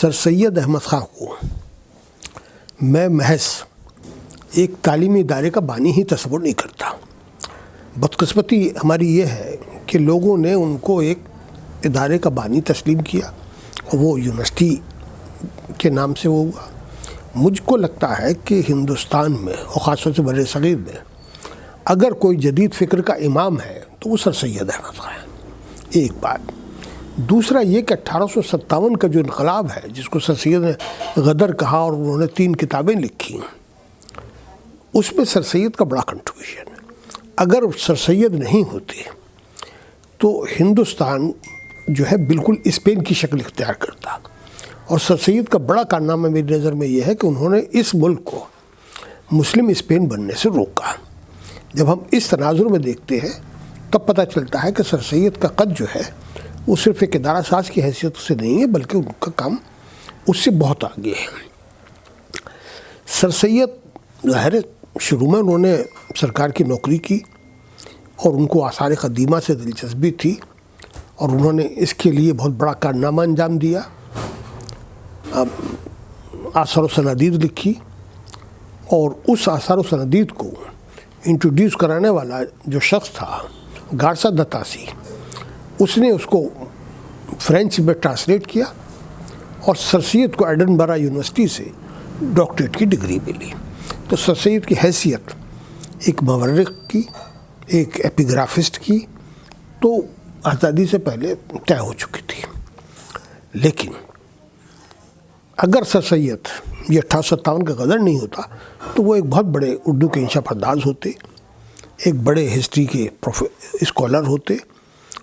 سر سید احمد خان کو میں محض ایک تعلیمی ادارے کا بانی ہی تصور نہیں کرتا۔ بدقسمتی ہماری یہ ہے کہ لوگوں نے ان کو ایک ادارے کا بانی تسلیم کیا اور وہ یونیورسٹی کے نام سے وہ ہوا۔ مجھ کو لگتا ہے کہ ہندوستان میں اور خاص طور سے بر صغیر میں اگر کوئی جدید فکر کا امام ہے تو وہ سر سید احمد خان ہے۔ ایک بات۔ دوسرا یہ کہ 1857 کا جو انقلاب ہے جس کو سر سید نے غدر کہا اور انہوں نے 3 کتابیں لکھی، اس میں سر سید کا بڑا کنٹریبیوشن ہے۔ اگر سر سید نہیں ہوتے تو ہندوستان جو ہے بالکل اسپین کی شکل اختیار کرتا، اور سر سید کا بڑا کارنامہ میری نظر میں یہ ہے کہ انہوں نے اس ملک کو مسلم اسپین بننے سے روکا۔ جب ہم اس تناظر میں دیکھتے ہیں تب پتہ چلتا ہے کہ سر سید کا قد جو ہے وہ صرف ایک ادارہ ساز کی حیثیت سے نہیں ہے بلکہ ان کا کام اس سے بہت آگے ہے۔ سر سید ظاہر شروع میں انہوں نے سرکار کی نوکری کی اور ان کو آثار قدیمہ سے دلچسپی تھی اور انہوں نے اس کے لیے بہت بڑا کارنامہ انجام دیا۔ آثار و سنادید لکھی اور اس آثار و سنادید کو انٹروڈیوس کرانے والا جو شخص تھا گارسا دتاسی، اس نے اس کو فرینچ میں ٹرانسلیٹ کیا اور سر سید کو ایڈنبرا یونیورسٹی سے ڈاکٹریٹ کی ڈگری ملی۔ تو سر سید کی حیثیت ایک مورخ کی، ایک ایپیگرافسٹ کی تو آزادی سے پہلے طے ہو چکی تھی۔ لیکن اگر سر سید یہ 1857 کا غدر نہیں ہوتا تو وہ ایک بہت بڑے اردو کے انشا پرداز ہوتے، ایک بڑے ہسٹری کے اسکالر ہوتے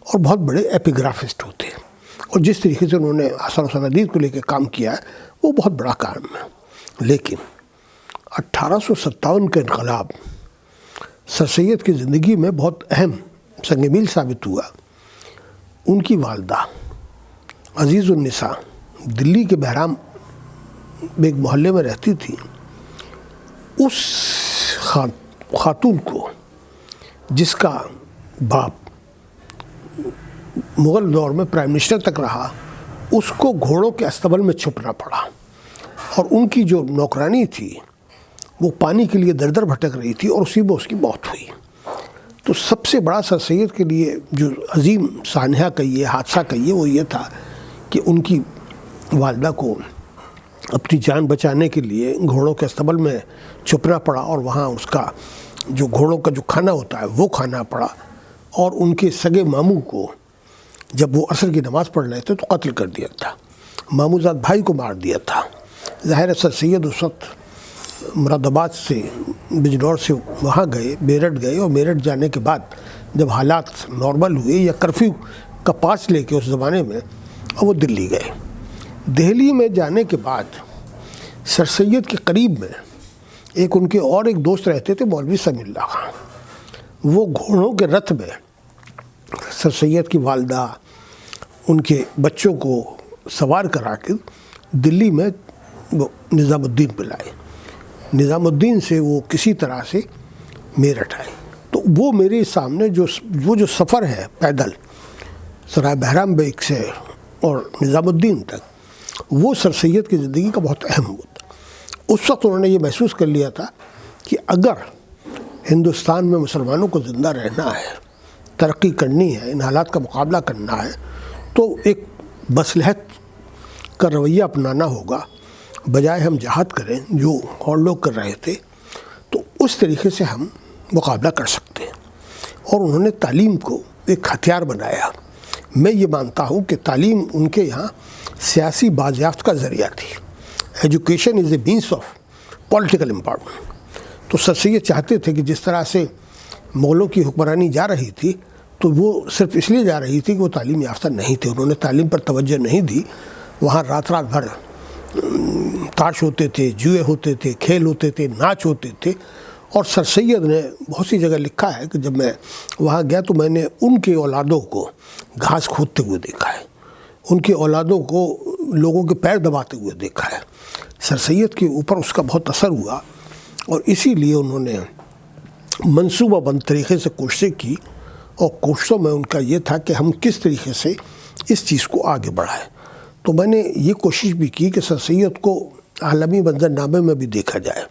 اور بہت بڑے ایپیگرافسٹ ہوتے، اور جس طریقے سے انہوں نے آثار و سنادید کو لے کے کام کیا ہے وہ بہت بڑا کام ہے۔ لیکن 1857 کا انقلاب سر سید کی زندگی میں بہت اہم سنگ میل ثابت ہوا۔ ان کی والدہ عزیز النساء دلی کے بہرام میں ایک محلے میں رہتی تھی۔ اس خاتون کو جس کا باپ مغل دور میں پرائم منسٹر تک رہا، اس کو گھوڑوں کے استبل میں چھپنا پڑا، اور ان کی جو نوکرانی تھی وہ پانی کے لیے در در بھٹک رہی تھی اور اسی میں اس کی موت ہوئی۔ تو سب سے بڑا سر سید کے لیے جو عظیم سانحہ کہیے، حادثہ کہیے، وہ یہ تھا کہ ان کی والدہ کو اپنی جان بچانے کے لیے گھوڑوں کے استبل میں چھپنا پڑا اور وہاں اس کا جو گھوڑوں کا جو کھانا ہوتا ہے وہ کھانا پڑا، اور ان کے سگے ماموں کو جب وہ عصر کی نماز پڑھ رہے تھے تو قتل کر دیا تھا، ماموزاد بھائی کو مار دیا تھا۔ ظاہر سر سید اس وقت مراد آباد سے بجنور سے وہاں گئے، میرٹھ گئے، اور میرٹھ جانے کے بعد جب حالات نارمل ہوئے یا کرفیو کا پاس لے کے اس زمانے میں وہ دلی گئے۔ دہلی میں جانے کے بعد سر سید کے قریب میں ان کے اور ایک دوست رہتے تھے، مولوی سمیع اللہ خان۔ وہ گھوڑوں کے رتھ میں سر سید کی والدہ ان کے بچوں کو سوار کرا کے دلی میں وہ نظام الدین پہ لائے۔ نظام الدین سے وہ کسی طرح سے میرٹھ آئے۔ تو وہ میرے سامنے جو سفر ہے پیدل سرائے بہرام بیگ سے اور نظام الدین تک، وہ سر سید کی زندگی کا بہت اہم ہوتا۔ اس وقت انہوں نے یہ محسوس کر لیا تھا کہ اگر ہندوستان میں مسلمانوں کو زندہ رہنا ہے، ترقی کرنی ہے، ان حالات کا مقابلہ کرنا ہے، تو ایک مصلحت کا رویہ اپنانا ہوگا، بجائے ہم جہاد کریں جو اور لوگ کر رہے تھے، تو اس طریقے سے ہم مقابلہ کر سکتے ہیں۔ اور انہوں نے تعلیم کو ایک ہتھیار بنایا۔ میں یہ مانتا ہوں کہ تعلیم ان کے یہاں سیاسی بازیافت کا ذریعہ تھی۔ Education is a means of political empowerment. تو سر سید چاہتے تھے کہ جس طرح سے مغلوں کی حکمرانی جا رہی تھی تو وہ صرف اس لیے جا رہی تھی کہ وہ تعلیم یافتہ نہیں تھے، انہوں نے تعلیم پر توجہ نہیں دی۔ وہاں رات بھر تاش ہوتے تھے، جوئے ہوتے تھے، کھیل ہوتے تھے، ناچ ہوتے تھے۔ اور سر سید نے بہت سی جگہ لکھا ہے کہ جب میں وہاں گیا تو میں نے ان کے اولادوں کو گھاس کھودتے ہوئے دیکھا ہے، ان کی اولادوں کو لوگوں کے پیر دباتے ہوئے دیکھا ہے۔ سر سید کے اوپر اس کا بہت اثر ہوا، اور اسی لیے انہوں نے منصوبہ بند طریقے سے کوششیں کی، اور کوششوں میں ان کا یہ تھا کہ ہم کس طریقے سے اس چیز کو آگے بڑھائیں۔ تو میں نے یہ کوشش بھی کی کہ سر سید کو عالمی منظرنامے میں بھی دیکھا جائے۔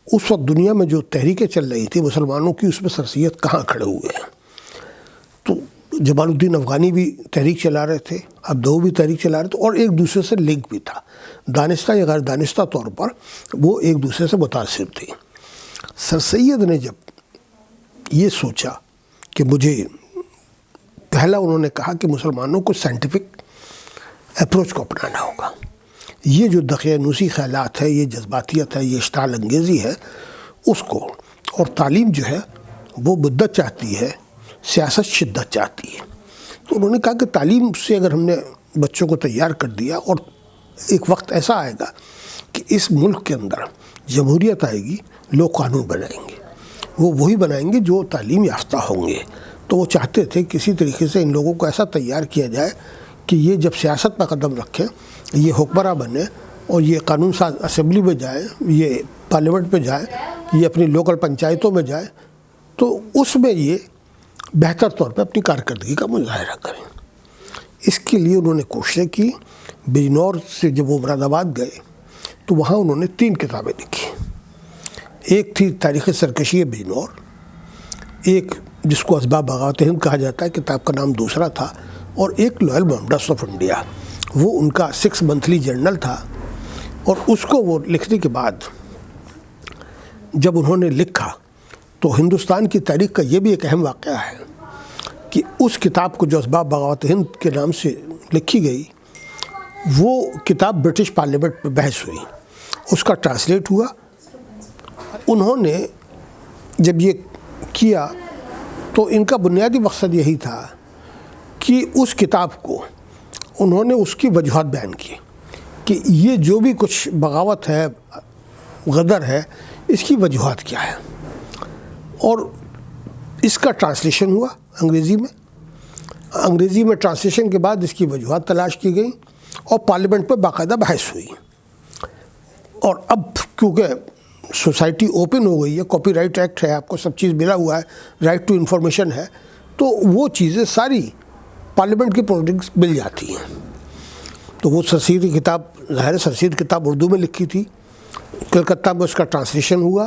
اس وقت دنیا میں جو تحریکیں چل رہی تھی مسلمانوں کی، اس میں سر سید کہاں کھڑے ہوئے ہیں؟ تو جمال الدین افغانی بھی تحریک چلا رہے تھے، ابدو بھی تحریک چلا رہے تھے، اور ایک دوسرے سے لنک بھی تھا، دانستہ یا غیر دانستہ طور پر وہ ایک دوسرے سے متاثر تھے۔ سر سید نے جب یہ سوچا کہ مجھے، پہلا انہوں نے کہا کہ مسلمانوں کو سائنٹیفک اپروچ کو اپنانا ہوگا۔ یہ جو دقیانوسی خیالات ہے، یہ جذباتیت ہے، یہ اشتعال انگیزی ہے، اس کو، اور تعلیم جو ہے وہ بدت چاہتی ہے، سیاست شدت چاہتی ہے۔ تو انہوں نے کہا کہ تعلیم سے اگر ہم نے بچوں کو تیار کر دیا، اور ایک وقت ایسا آئے گا کہ اس ملک کے اندر جمہوریت آئے گی، لوگ قانون بنائیں گے، وہ وہی بنائیں گے جو تعلیم یافتہ ہوں گے۔ تو وہ چاہتے تھے کسی طریقے سے ان لوگوں کو ایسا تیار کیا جائے کہ یہ جب سیاست پر قدم رکھیں، یہ حکمراں بنے، اور یہ قانون ساز اسمبلی میں جائے، یہ پارلیمنٹ میں جائے، یہ اپنی لوکل پنچایتوں میں جائے، تو اس میں یہ بہتر طور پہ اپنی کارکردگی کا مظاہرہ کریں۔ اس کے لیے انہوں نے کوششیں کی۔ بجنور سے جب وہ مراد آباد گئے تو وہاں انہوں نے 3 کتابیں لکھی۔ ایک تھی تاریخ سرکشی بجنور، ایک جس کو اسباب بغاوت ہند کہا جاتا ہے، کتاب کا نام دوسرا تھا، اور ایک لوئل میموریلز آف انڈیا، وہ ان کا 6 منتھلی جرنل تھا۔ اور اس کو وہ لکھنے کے بعد جب انہوں نے لکھا تو ہندوستان کی تاریخ کا یہ بھی ایک اہم واقعہ ہے کہ اس کتاب کو جو اسباب بغاوت ہند کے نام سے لکھی گئی، وہ کتاب برٹش پارلیمنٹ میں بحث ہوئی، اس کا ٹرانسلیٹ ہوا۔ انہوں نے جب یہ کیا تو ان کا بنیادی مقصد یہی تھا کہ اس کتاب کو انہوں نے اس کی وجوہات بیان کی کہ یہ جو بھی کچھ بغاوت ہے، غدر ہے، اس کی وجوہات کیا ہے، اور اس کا ٹرانسلیشن ہوا انگریزی میں ٹرانسلیشن کے بعد اس کی وجوہات تلاش کی گئی، اور پارلیمنٹ پہ باقاعدہ بحث ہوئی۔ اور اب کیونکہ سوسائٹی اوپن ہو گئی ہے، کاپی رائٹ ایکٹ ہے، آپ کو سب چیز ملا ہوا ہے، رائٹ ٹو انفارمیشن ہے، تو وہ چیزیں ساری پارلیمنٹ کی پروسیڈنگس مل جاتی ہیں۔ تو وہ سر سید کی کتاب، ظاہر سر سید کتاب اردو میں لکھی تھی، کلکتہ میں اس کا ٹرانسلیشن ہوا،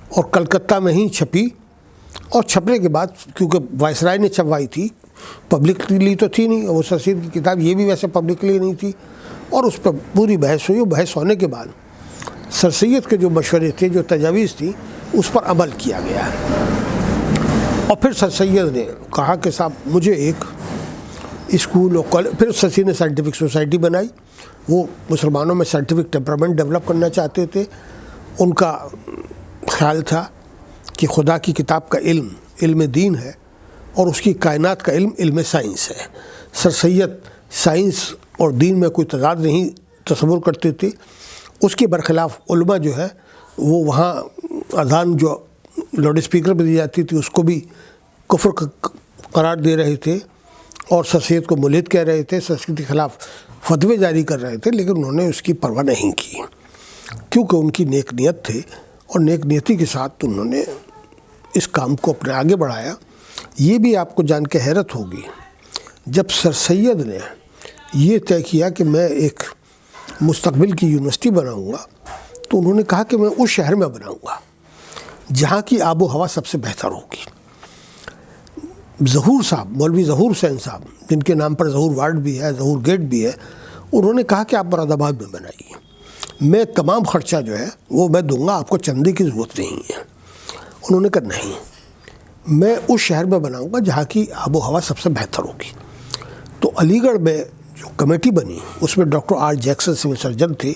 اور کلکتہ میں ہی چھپی، اور چھپنے کے بعد کیونکہ وائسرائے نے چھپوائی تھی، پبلکلی تو تھی نہیں، اور وہ سر سید کی کتاب یہ بھی ویسے پبلکلی نہیں تھی، اور اس پر پوری بحث ہوئی، اور بحث ہونے کے بعد سر سید کے جو مشورے تھے، جو تجاویز تھی، اس پر عمل کیا گیا۔ اور پھر سر سید نے کہا کہ صاحب مجھے ایک اسکول اور پھر سر سید نے سائنٹیفک سوسائٹی بنائی۔ وہ مسلمانوں میں سائنٹیفک ٹیمپرامنٹ ڈیولپ کرنا چاہتے تھے۔ ان کا خیال تھا کہ خدا کی کتاب کا علم علم دین ہے، اور اس کی کائنات کا علم علم سائنس ہے۔ سر سید سائنس اور دین میں کوئی تضاد نہیں تصور کرتے تھے۔ اس کے برخلاف علماء جو ہے وہ وہاں اذان جو لاؤڈ اسپیکر پہ دی جاتی تھی اس کو بھی کفر قرار دے رہے تھے، اور سر سید کو ملحد کہہ رہے تھے، سر سید کے خلاف فتوے جاری کر رہے تھے، لیکن انہوں نے اس کی پرواہ نہیں کی، کیونکہ ان کی نیک نیت تھے، اور نیک نیتی کے ساتھ انہوں نے اس کام کو اپنے آگے بڑھایا۔ یہ بھی آپ کو جان کے حیرت ہوگی، جب سر سید نے یہ طے کیا کہ میں ایک مستقبل کی یونیورسٹی بناؤں گا، تو انہوں نے کہا کہ میں اس شہر میں بناؤں گا جہاں کی آب و ہوا سب سے بہتر ہوگی۔ ظہور صاحب، مولوی ظہور حسین صاحب، جن کے نام پر ظہور وارڈ بھی ہے، ظہور گیٹ بھی ہے، انہوں نے کہا کہ آپ مراد آباد میں بنائیے، میں تمام خرچہ جو ہے وہ میں دوں گا، آپ کو چندے کی ضرورت نہیں ہے۔ انہوں نے کہا نہیں، میں اس شہر میں بناؤں گا جہاں کی آب و ہوا سب سے بہتر ہوگی۔ تو علی گڑھ میں جو کمیٹی بنی، اس میں doctor R Jackson civil surgeon تھے،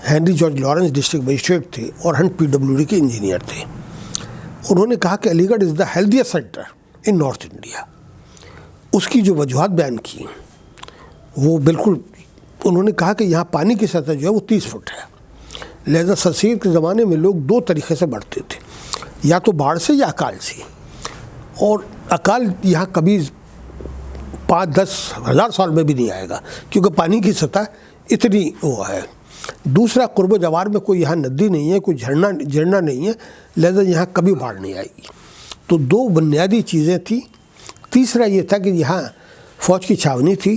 Henry George Lawrence district magistrate تھے، اور ہنٹ PWD کے انجینئر تھے۔ انہوں نے کہا کہ علی گڑھ از دا ہیلتھیسٹ سینٹر ان نارتھ انڈیا۔ اس کی جو وجوہات بیان کی وہ بالکل، انہوں نے کہا کہ یہاں پانی کی سطح جو ہے وہ 30 فٹ ہے، لہذا سر سید کے زمانے میں لوگ 2 طریقے سے بڑھتے تھے، یا تو باڑھ سے یا اکال سے، اور اکال یہاں کبھی 5-10 ہزار سال میں بھی نہیں آئے گا، کیونکہ پانی کی سطح اتنی وہ ہے۔ دوسرا، قرب و جوار میں کوئی یہاں ندی نہیں ہے، کوئی جھرنا نہیں ہے، لہذا یہاں کبھی باڑھ نہیں آئے گی۔ تو 2 بنیادی چیزیں تھیں۔ تیسرا یہ تھا کہ یہاں فوج کی چھاونی تھی،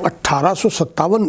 1857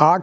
8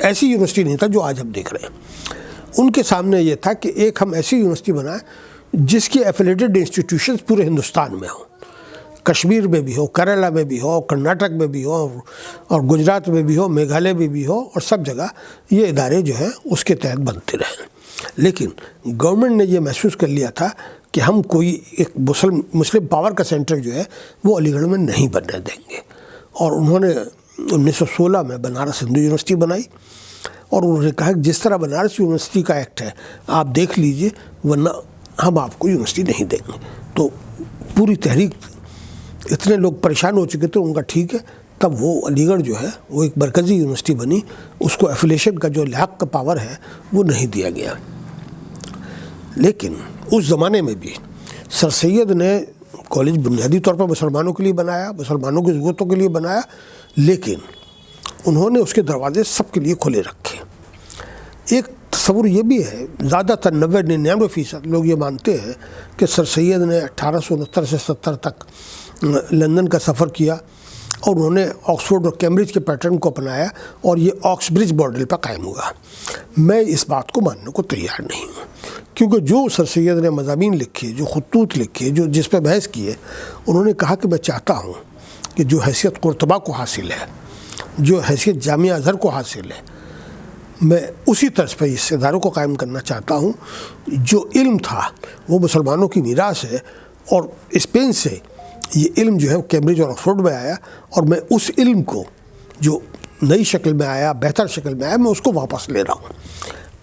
ایسی یونیورسٹی نہیں تھا جو آج ہم دیکھ رہے ہیں. ان کے سامنے یہ تھا کہ ایک ہم ایسی یونیورسٹی بنائیں جس کی ایفیلیٹڈ انسٹیٹیوشنز پورے ہندوستان میں ہوں, کشمیر میں بھی ہو, کیرلا میں بھی ہو, کرناٹک میں بھی ہو, اور گجرات میں بھی ہو, میگھالیہ میں بھی ہو, اور سب جگہ یہ ادارے جو ہیں اس کے تحت بنتے رہیں. لیکن گورنمنٹ نے یہ محسوس کر لیا تھا کہ ہم کوئی ایک مسلم پاور کا سینٹر جو ہے وہ علی گڑھ میں نہیں بننے دیں گے, اور انہوں نے 1916 میں بنارس ہندو یونیورسٹی بنائی, اور انہوں نے کہا کہ جس طرح بنارس یونیورسٹی کا ایکٹ ہے آپ دیکھ لیجئے, ورنہ ہم آپ کو یونیورسٹی نہیں دیں گے. تو پوری تحریک, اتنے لوگ پریشان ہو چکے تھے, ان کا ٹھیک ہے, تب وہ علی گڑھ جو ہے وہ ایک مرکزی یونیورسٹی بنی. اس کو ایفیلیشن کا جو لحاق کا پاور ہے وہ نہیں دیا گیا. لیکن اس زمانے میں بھی سر سید نے کالج بنیادی طور پر مسلمانوں کے لیے بنایا, مسلمانوں کی ضرورتوں کے لیے بنایا, لیکن انہوں نے اس کے دروازے سب کے لیے کھلے رکھے. ایک تصور یہ بھی ہے, زیادہ تر 90-99% لوگ یہ مانتے ہیں کہ سر سید نے 1869 سے 70 تک لندن کا سفر کیا, اور انہوں نے آکسفورڈ اور کیمبرج کے پیٹرن کو اپنایا, اور یہ آکسبرج ماڈل پر قائم ہوا. میں اس بات کو ماننے کو تیار نہیں ہوں, کیونکہ جو سر سید نے مضامین لکھے, جو خطوط لکھے, جو جس پہ بحث کیے, انہوں نے کہا کہ میں چاہتا ہوں کہ جو حیثیت قرطبہ کو حاصل ہے, جو حیثیت جامعہ ازہر کو حاصل ہے, میں اسی طرز پہ اس اداروں کو قائم کرنا چاہتا ہوں. جو علم تھا وہ مسلمانوں کی میراث ہے, اور اسپین سے یہ علم جو ہے وہ کیمبرج اور آکسفورڈ میں آیا, اور میں اس علم کو جو نئی شکل میں آیا, بہتر شکل میں آیا, میں اس کو واپس لے رہا ہوں.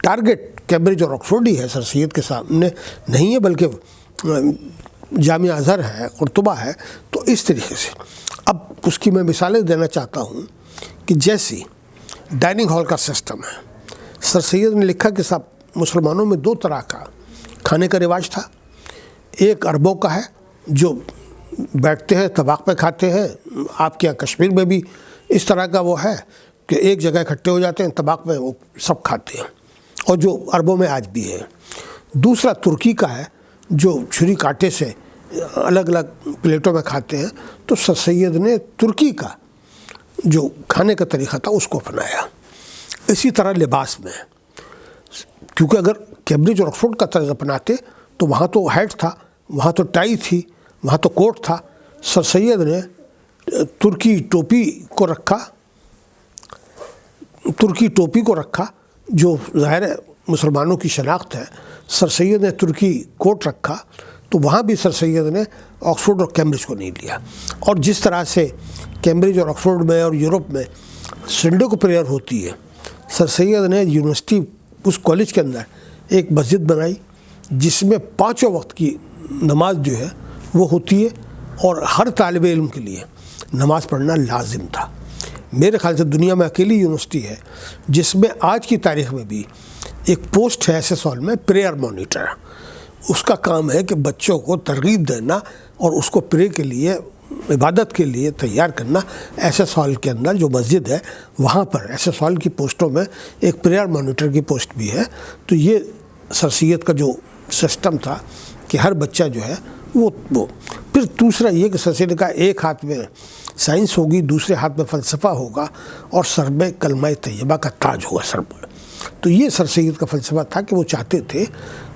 ٹارگٹ کیمبرج اور آکسفورڈ ہی ہے, سر سید کے سامنے نہیں ہے, بلکہ جامعہ ازہر ہے, قرطبہ ہے. تو اس طریقے سے اب اس کی میں مثالیں دینا چاہتا ہوں کہ جیسی ڈائننگ ہال کا سسٹم ہے, سر سید نے لکھا کہ صاحب مسلمانوں میں 2 طرح کا کھانے کا رواج تھا. ایک عربوں کا ہے جو بیٹھتے ہیں طباق پہ کھاتے ہیں, آپ کے یہاں کشمیر میں بھی اس طرح کا وہ ہے کہ ایک جگہ اکٹھے ہو جاتے ہیں, طباق میں وہ سب کھاتے ہیں, اور جو عربوں میں آج بھی ہے. دوسرا ترکی کا ہے جو چھری کانٹے سے الگ الگ پلیٹوں میں کھاتے ہیں. تو سر سید نے ترکی کا جو کھانے کا طریقہ تھا اس کو اپنایا. اسی طرح لباس میں, کیونکہ اگر کیمبرج اور آکسفورڈ کا طرز اپناتے تو وہاں تو ہیٹ تھا, وہاں تو ٹائی تھی, وہاں تو کوٹ تھا. سر سید نے ترکی ٹوپی کو رکھا جو ظاہر ہے مسلمانوں کی شناخت ہے. سر سید نے ترکی کوٹ رکھا, تو وہاں بھی سر سید نے آکسفورڈ اور کیمبرج کو نہیں لیا. اور جس طرح سے کیمبرج اور آکسفورڈ میں اور یورپ میں سنڈے کو پریئر ہوتی ہے, سر سید نے یونیورسٹی اس کالج کے اندر ایک مسجد بنائی جس میں 5 وقت کی نماز جو ہے وہ ہوتی ہے, اور ہر طالب علم کے لیے نماز پڑھنا لازم تھا. میرے خیال سے دنیا میں اکیلی یونیورسٹی ہے جس میں آج کی تاریخ میں بھی ایک پوسٹ ہے ایسے سال میں پریئر مانیٹر. اس کا کام ہے کہ بچوں کو ترغیب دینا اور اس کو پرے کے لیے, عبادت کے لیے تیار کرنا. ایسے سال کے اندر جو مسجد ہے وہاں پر ایسے سال کی پوسٹوں میں ایک پریئر مانیٹر کی پوسٹ بھی ہے. تو یہ سر سید کا جو سسٹم تھا کہ ہر بچہ جو ہے وہ پھر دوسرا یہ کہ سر سید کا ایک ہاتھ میں سائنس ہوگی, دوسرے ہاتھ میں فلسفہ ہوگا, اور سر میں کلمہ طیبہ کا تاج ہوگا سر پر. تو یہ سر سید کا فلسفہ تھا کہ وہ چاہتے تھے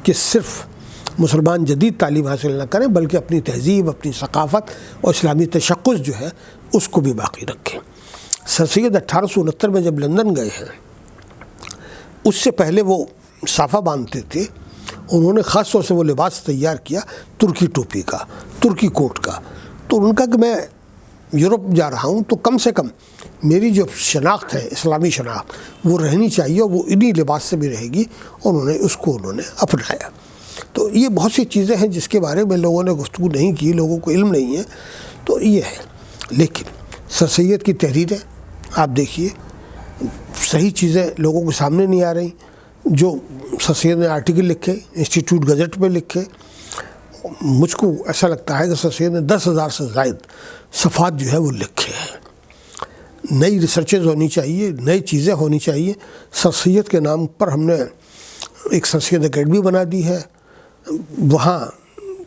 کہ صرف مسلمان جدید تعلیم حاصل نہ کریں بلکہ اپنی تہذیب, اپنی ثقافت اور اسلامی تشخص جو ہے اس کو بھی باقی رکھیں. سر سید 1869 میں جب لندن گئے ہیں, اس سے پہلے وہ صافہ باندھتے تھے. انہوں نے خاص طور سے وہ لباس تیار کیا ترکی ٹوپی کا, ترکی کوٹ کا. تو ان کا کہ میں یورپ جا رہا ہوں تو کم سے کم میری جو شناخت ہے, اسلامی شناخت, وہ رہنی چاہیے, اور وہ انہی لباس سے بھی رہے گی. اور انہوں نے اپنایا. تو یہ بہت سی چیزیں ہیں جس کے بارے میں لوگوں نے گفتگو نہیں کی, لوگوں کو علم نہیں ہے. تو یہ ہے. لیکن سر سید کی تحریریں آپ دیکھیے, صحیح چیزیں لوگوں کے سامنے نہیں آ رہی. جو سر سید نے آرٹیکل لکھے, انسٹیٹیوٹ گزٹ میں لکھے, مجھ کو ایسا لگتا ہے کہ سر سید نے 10,000 سے زائد صفحات جو ہے وہ لکھے ہیں. نئی ریسرچز ہونی چاہیے, نئی چیزیں ہونی چاہیے. سر سید کے نام پر ہم نے ایک سر سید اکیڈمی بنا دی ہے. وہاں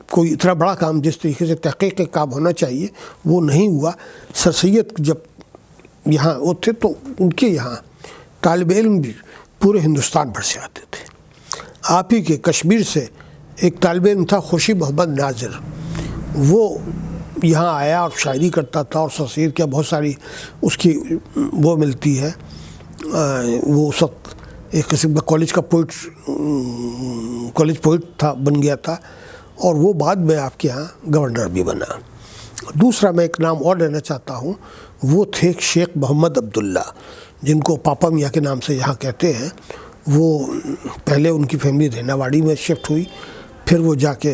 کوئی اتنا بڑا کام جس طریقے سے تحقیق کا کام ہونا چاہیے وہ نہیں ہوا. سر سید جب یہاں وہ تھے تو ان کے یہاں طالب علم بھی پورے ہندوستان بھر سے آتے تھے. آپ ہی کے کشمیر سے ایک طالب علم تھا خوشی محمد ناظر، وہ یہاں آیا اور شاعری کرتا تھا اور سر سید کیا بہت ساری اس کی وہ ملتی ہے. وہ اس وقت ایک قسم کا کالج پوئٹ تھا، بن گیا تھا، اور وہ بعد میں آپ کے ہاں گورنر بھی بنا. دوسرا میں ایک نام اور لینا چاہتا ہوں، وہ تھے شیخ محمد عبداللہ، جن کو پاپا میاں کے نام سے یہاں کہتے ہیں. وہ پہلے ان کی فیملی ریناواڑی میں شفٹ ہوئی، پھر وہ جا کے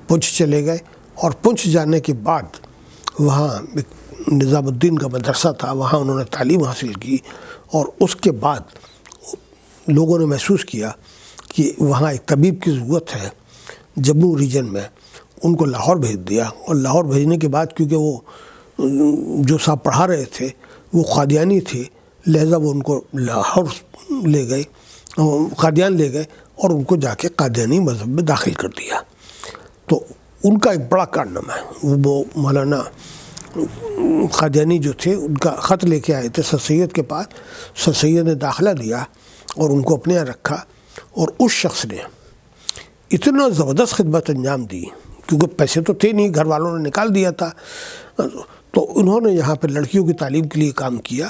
پنچ چلے گئے، اور پنچ جانے کے بعد وہاں ایک نظام الدین کا مدرسہ تھا، وہاں انہوں نے تعلیم حاصل کی. اور اس کے بعد لوگوں نے محسوس کیا کہ وہاں ایک طبیب کی ضرورت ہے جموں ریجن میں. ان کو لاہور بھیج دیا، اور لاہور بھیجنے کے بعد کیونکہ وہ جو صاحب پڑھا رہے تھے وہ قادیانی تھے، لہذا وہ ان کو لاہور لے گئے، قادیان لے گئے، اور ان کو جا کے قادیانی مذہب میں داخل کر دیا. تو ان کا ایک بڑا کارنامہ ہے. وہ مولانا قادیانی جو تھے ان کا خط لے کے آئے تھے سر سید کے پاس، سر سید نے داخلہ دیا اور ان کو اپنے یہاں رکھا، اور اس شخص نے اتنا زبردست خدمت انجام دی، کیونکہ پیسے تو تھے نہیں، گھر والوں نے نکال دیا تھا. تو انہوں نے یہاں پہ لڑکیوں کی تعلیم کے لیے کام کیا.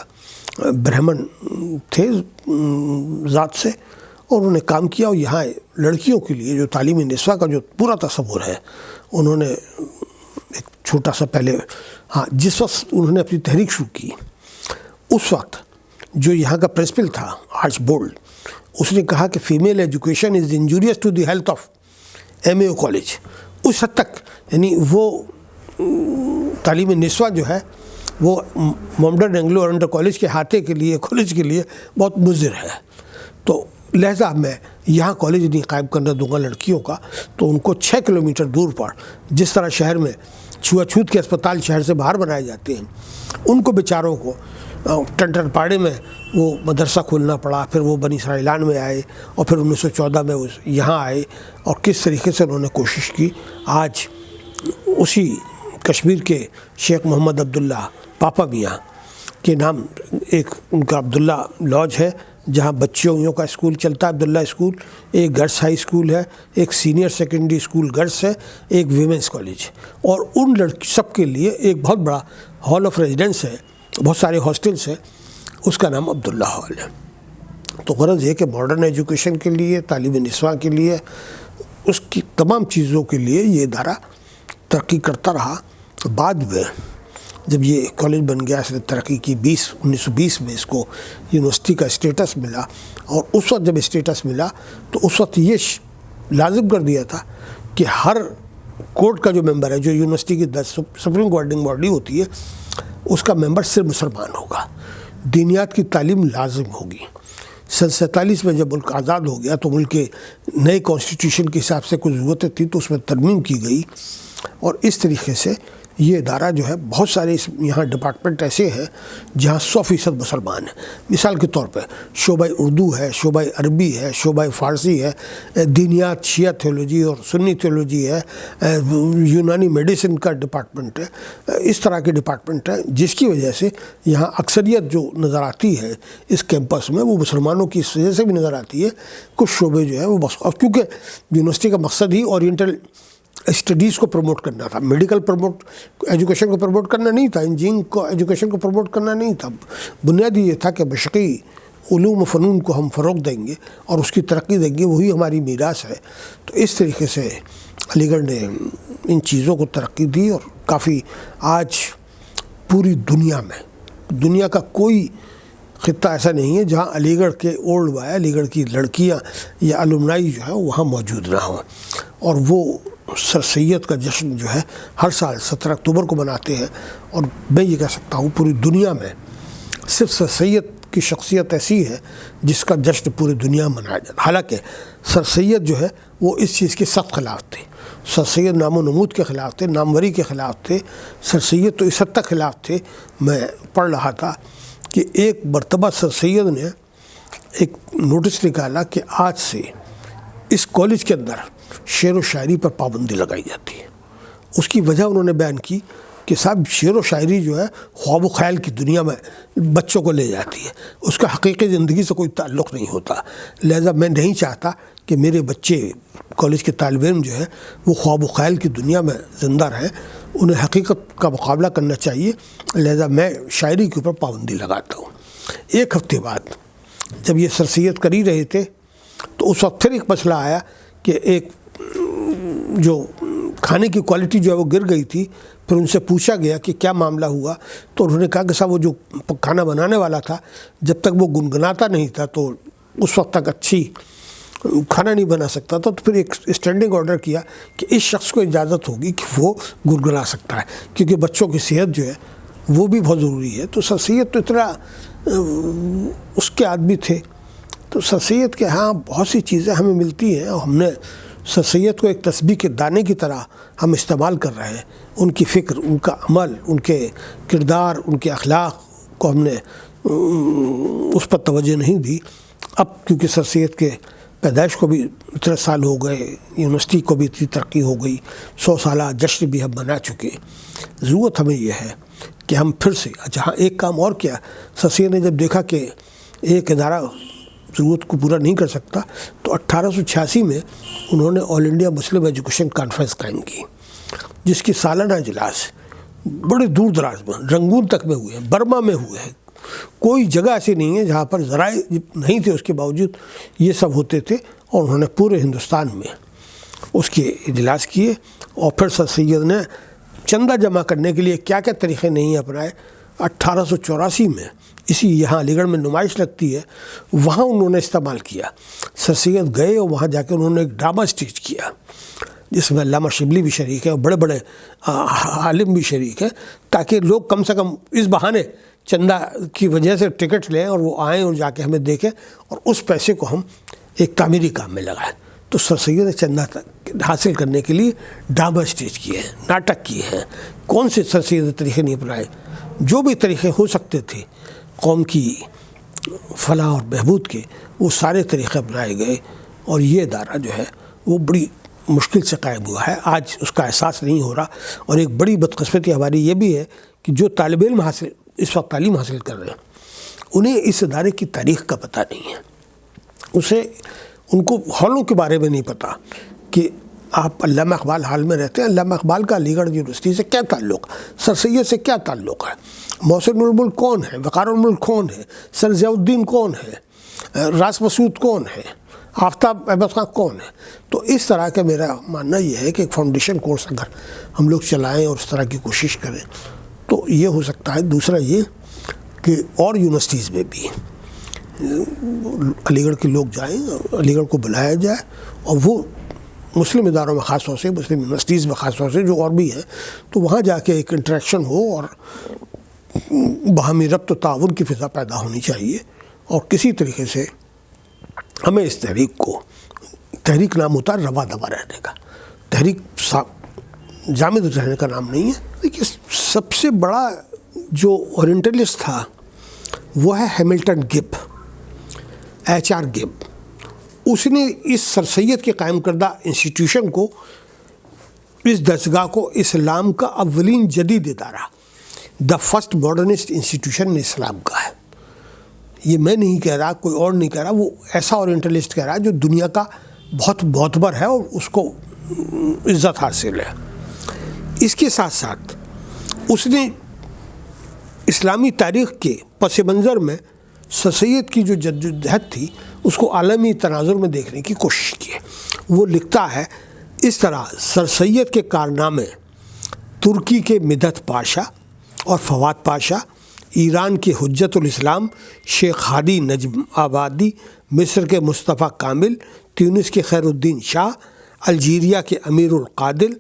برہمن تھے ذات سے، اور انہوں نے کام کیا، اور یہاں لڑکیوں کے لیے جو تعلیم نسواں کا جو پورا تصور ہے انہوں نے ایک چھوٹا سا پہلے جس وقت انہوں نے اپنی تحریک شروع کی، اس وقت جو یہاں کا پرنسپل تھا آرچ بولڈ، اس نے کہا کہ female education is injurious to the health of M A college. اس حد تک یعنی وہ تعلیم نسواں جو ہے وہ محمدن اینگلو اورینٹل کالج کے احاطے کے لیے، کالج کے لیے بہت مضر ہے. تو لہذا میں یہاں کالج نہیں قائم کرنے دوں گا لڑکیوں کا. تو ان کو 6 کلومیٹر دور پر، جس طرح شہر میں چھوا چھوت کے اسپتال شہر سے باہر بنائے جاتے ہیں، ان کو بیچاروں کو ٹنٹن پاڑے میں وہ مدرسہ کھولنا پڑا. پھر وہ بنی اسرائیلان میں آئے، اور پھر 1914 میں وہ یہاں آئے، اور کس طریقے سے انہوں نے کوشش کی. آج اسی کشمیر کے شیخ محمد عبداللہ پاپا میاں کے نام ایک ان کا عبداللہ لاج ہے، جہاں بچیوں کا اسکول چلتا ہے، عبداللہ اسکول. ایک گرلس ہائی اسکول ہے، ایک سینئر سیکنڈری اسکول گرلس ہے، ایک ویمنس کالج. اور ان سب کے لیے ایک بہت بڑا ہال آف ریزیڈنس ہے، بہت سارے ہاسٹلس ہیں، اس کا نام عبداللہ ہال ہے. تو غرض یہ کہ ماڈرن ایجوکیشن کے لیے، تعلیم نسواں کے لیے، اس کی تمام چیزوں کے لیے یہ ادارہ ترقی کرتا رہا. بعد میں جب یہ کالج بن گیا، اس نے ترقی کی. 1920 میں اس کو یونیورسٹی کا اسٹیٹس ملا، اور اس وقت جب اسٹیٹس ملا تو اس وقت یہ لازم کر دیا تھا کہ ہر کورٹ کا جو ممبر ہے، جو یونیورسٹی کی سپریم گورننگ باڈی ہوتی ہے، اس کا ممبر صرف مسلمان ہوگا. دینیات کی تعلیم لازم ہوگی. 47 میں جب ملک آزاد ہو گیا تو ملک کے نئے کانسٹیٹیوشن کے حساب سے کچھ ضرورتیں تھیں، تو اس میں ترمیم کی گئی. اور اس طریقے سے یہ ادارہ جو ہے، بہت سارے یہاں ڈپارٹمنٹ ایسے ہیں جہاں 100% مسلمان ہیں. مثال کے طور پہ شعبہ اردو ہے، شعبہ عربی ہے، شعبہ فارسی ہے، دینیات شیعہ تھیولوجی اور سنی تھیولوجی ہے، یونانی میڈیسن کا ڈپارٹمنٹ ہے. اس طرح کے ڈپارٹمنٹ ہیں جس کی وجہ سے یہاں اکثریت جو نظر آتی ہے اس کیمپس میں، وہ مسلمانوں کی اس وجہ سے بھی نظر آتی ہے. کچھ شعبے جو ہیں وہ بس، کیونکہ یونیورسٹی کا مقصد ہی اورینٹل اسٹڈیز کو پروموٹ کرنا تھا، میڈیکل ایجوکیشن کو پروموٹ کرنا نہیں تھا، انجینئرنگ کو ایجوکیشن کو پروموٹ کرنا نہیں تھا. بنیادی یہ تھا کہ مشرقی علوم و فنون کو ہم فروغ دیں گے اور اس کی ترقی دیں گے، وہی ہماری میراث ہے. تو اس طریقے سے علی گڑھ نے ان چیزوں کو ترقی دی، اور کافی آج پوری دنیا میں، دنیا کا کوئی خطہ ایسا نہیں ہے جہاں علی گڑھ کے اولڈ بوائے، علی گڑھ کی لڑکیاں یا الومنائی جو ہے وہاں موجود نہ ہوں. اور وہ سر سید کا جشن جو ہے ہر سال 17 اکتوبر کو مناتے ہیں. اور میں یہ کہہ سکتا ہوں پوری دنیا میں صرف سر سید کی شخصیت ایسی ہے جس کا جشن پوری دنیا میں منایا جاتا ہے. حالانکہ سر سید جو ہے وہ اس چیز کے سخت خلاف تھے. سر سید نام و نمود کے خلاف تھے، ناموری کے خلاف تھے. سر سید تو اس حد تک خلاف تھے، میں پڑھ رہا تھا کہ ایک مرتبہ سر سید نے ایک نوٹس نکالا کہ آج سے اس کالج کے اندر شعر و شاعری پر پابندی لگائی جاتی ہے. اس کی وجہ انہوں نے بیان کی کہ صاحب شعر و شاعری جو ہے خواب و خیال کی دنیا میں بچوں کو لے جاتی ہے، اس کا حقیقی زندگی سے کوئی تعلق نہیں ہوتا. لہذا میں نہیں چاہتا کہ میرے بچے کالج کے طالب علم جو ہے وہ خواب و خیال کی دنیا میں زندہ رہیں، انہیں حقیقت کا مقابلہ کرنا چاہیے. لہذا میں شاعری کے اوپر پابندی لگاتا ہوں. ایک ہفتے بعد جب یہ سر سید کر ہی رہے تھے تو اس وقت پھر ایک مسئلہ آیا کہ ایک جو کھانے کی کوالٹی جو ہے وہ گر گئی تھی. پھر ان سے پوچھا گیا کہ کیا معاملہ ہوا، تو انہوں نے کہا کہ صاحب وہ جو کھانا بنانے والا تھا جب تک وہ گنگناتا نہیں تھا تو اس وقت تک اچھی کھانا نہیں بنا سکتا تھا. تو پھر ایک اسٹینڈنگ آرڈر کیا کہ اس شخص کو اجازت ہوگی کہ وہ گنگنا سکتا ہے، کیونکہ بچوں کی صحت جو ہے وہ بھی بہت ضروری ہے. تو سر سید تو اتنا اس کے آدمی تھے. تو سر سید کے ہاں بہت سی چیزیں ہمیں ملتی ہیں، اور ہم نے سر سید کو ایک تسبیح کے دانے کی طرح ہم استعمال کر رہے ہیں. ان کی فکر، ان کا عمل، ان کے کردار، ان کے اخلاق کو ہم نے اس پر توجہ نہیں دی. اب کیونکہ سر سید کے پیدائش کو بھی اتنے سال ہو گئے، یونیورسٹی کو بھی اتنی ترقی ہو گئی، 100 سالہ جشن بھی ہم منا چکے. ضرورت ہمیں یہ ہے کہ ہم پھر سے جہاں ایک کام اور کیا، سر سید نے جب دیکھا کہ ایک ادارہ ضرورت کو پورا نہیں کر سکتا تو 1886 میں انہوں نے آل انڈیا مسلم ایجوکیشن کانفرنس قائم کی، جس کی سالانہ اجلاس بڑے دور دراز میں، رنگون تک میں ہوئے ہیں، برما میں ہوئے ہیں. کوئی جگہ ایسی نہیں ہے جہاں پر ذرائع نہیں تھے، اس کے باوجود یہ سب ہوتے تھے. اور انہوں نے پورے ہندوستان میں اس کے اجلاس کیے. اور پھر سر سید نے چندہ جمع کرنے کے لیے کیا کیا طریقے نہیں اپنائے. 1884 میں اسی یہاں علی گڑھ میں نمائش لگتی ہے، وہاں انہوں نے استعمال کیا. سر سید گئے اور وہاں جا کے انہوں نے ایک ڈرامہ اسٹیج کیا جس میں علامہ شبلی بھی شریک ہے اور بڑے بڑے عالم بھی شریک ہیں، تاکہ لوگ کم سے کم اس بہانے چندہ کی وجہ سے ٹکٹ لیں اور وہ آئیں اور جا کے ہمیں دیکھیں، اور اس پیسے کو ہم ایک تعمیری کام میں لگائیں. تو سر سید نے چندہ حاصل کرنے کے لیے ڈرامہ اسٹیج کیے ہیں، ناٹک کیے ہیں. کون سے سر سید نے طریقے نہیں اپنائے؟ جو بھی طریقے ہو سکتے تھے قوم کی فلاح اور بہبود کے، وہ سارے طریقے اپنائے گئے. اور یہ ادارہ جو ہے وہ بڑی مشکل سے قائم ہوا ہے. آج اس کا احساس نہیں ہو رہا. اور ایک بڑی بدقسمتی ہماری یہ بھی ہے کہ جو طالب علم اس وقت تعلیم حاصل کر رہے ہیں انہیں اس ادارے کی تاریخ کا پتہ نہیں ہے. ان کو ہالوں کے بارے میں نہیں پتہ کہ آپ علامہ اقبال ہال میں رہتے ہیں. علامہ اقبال کا علی گڑھ یونیورسٹی سے کیا تعلق، سر سید سے کیا تعلق ہے، محسن الملک کون ہے، وقار الملک کون ہے، سر ضیاء الدین کون ہے، راس مسعود کون ہے، آفتاب احمد خان کون ہے. تو اس طرح کا میرا ماننا یہ ہے کہ ایک فاؤنڈیشن کورس اگر ہم لوگ چلائیں اور اس طرح کی کوشش کریں تو یہ ہو سکتا ہے. دوسرا یہ کہ اور یونیورسٹیز میں بھی علی گڑھ کے لوگ جائیں، علی گڑھ کو بلایا جائے، اور وہ مسلم اداروں میں خاص طور سے، مسلم یونیورسٹیز میں خاص طور سے جو اور بھی ہیں، تو وہاں جا کے ایک انٹریکشن ہو اور باہمی ربط و تعاون کی فضا پیدا ہونی چاہیے. اور کسی طریقے سے ہمیں اس تحریک نام ہوتا ہے روا دوا رہنے کا، تحریک جامد رہنے کا نام نہیں ہے. دیکھیے سب سے بڑا جو اورینٹلسٹ تھا وہ ہے ہیملٹن گب، HR گب. اس نے اس سر سید کے قائم کردہ انسٹیٹیوشن کو، اس درسگاہ کو، اسلام کا اولین جدید ادارہ، دا فرسٹ ماڈرنسٹ انسٹیٹیوشن ان اسلام کا ہے. یہ میں نہیں کہہ رہا، کوئی اور نہیں کہہ رہا، وہ ایسا اورینٹلسٹ کہہ رہا ہے جو دنیا کا بہت معتبر ہے اور اس کو عزت حاصل ہے. اس کے ساتھ ساتھ اس نے اسلامی تاریخ کے پس منظر میں سر سید کی جو جدوجہد تھی اس کو عالمی تناظر میں دیکھنے کی کوشش کی ہے. وہ لکھتا ہے اس طرح: سر سید کے کارنامے ترکی کے مدحت پاشا اور فواد پاشا، ایران کے حجت الاسلام شیخ ہادی نجم آبادی، مصر کے مصطفیٰ کامل، تیونس کے خیر الدین شاہ، الجیریا کے امیر القادل،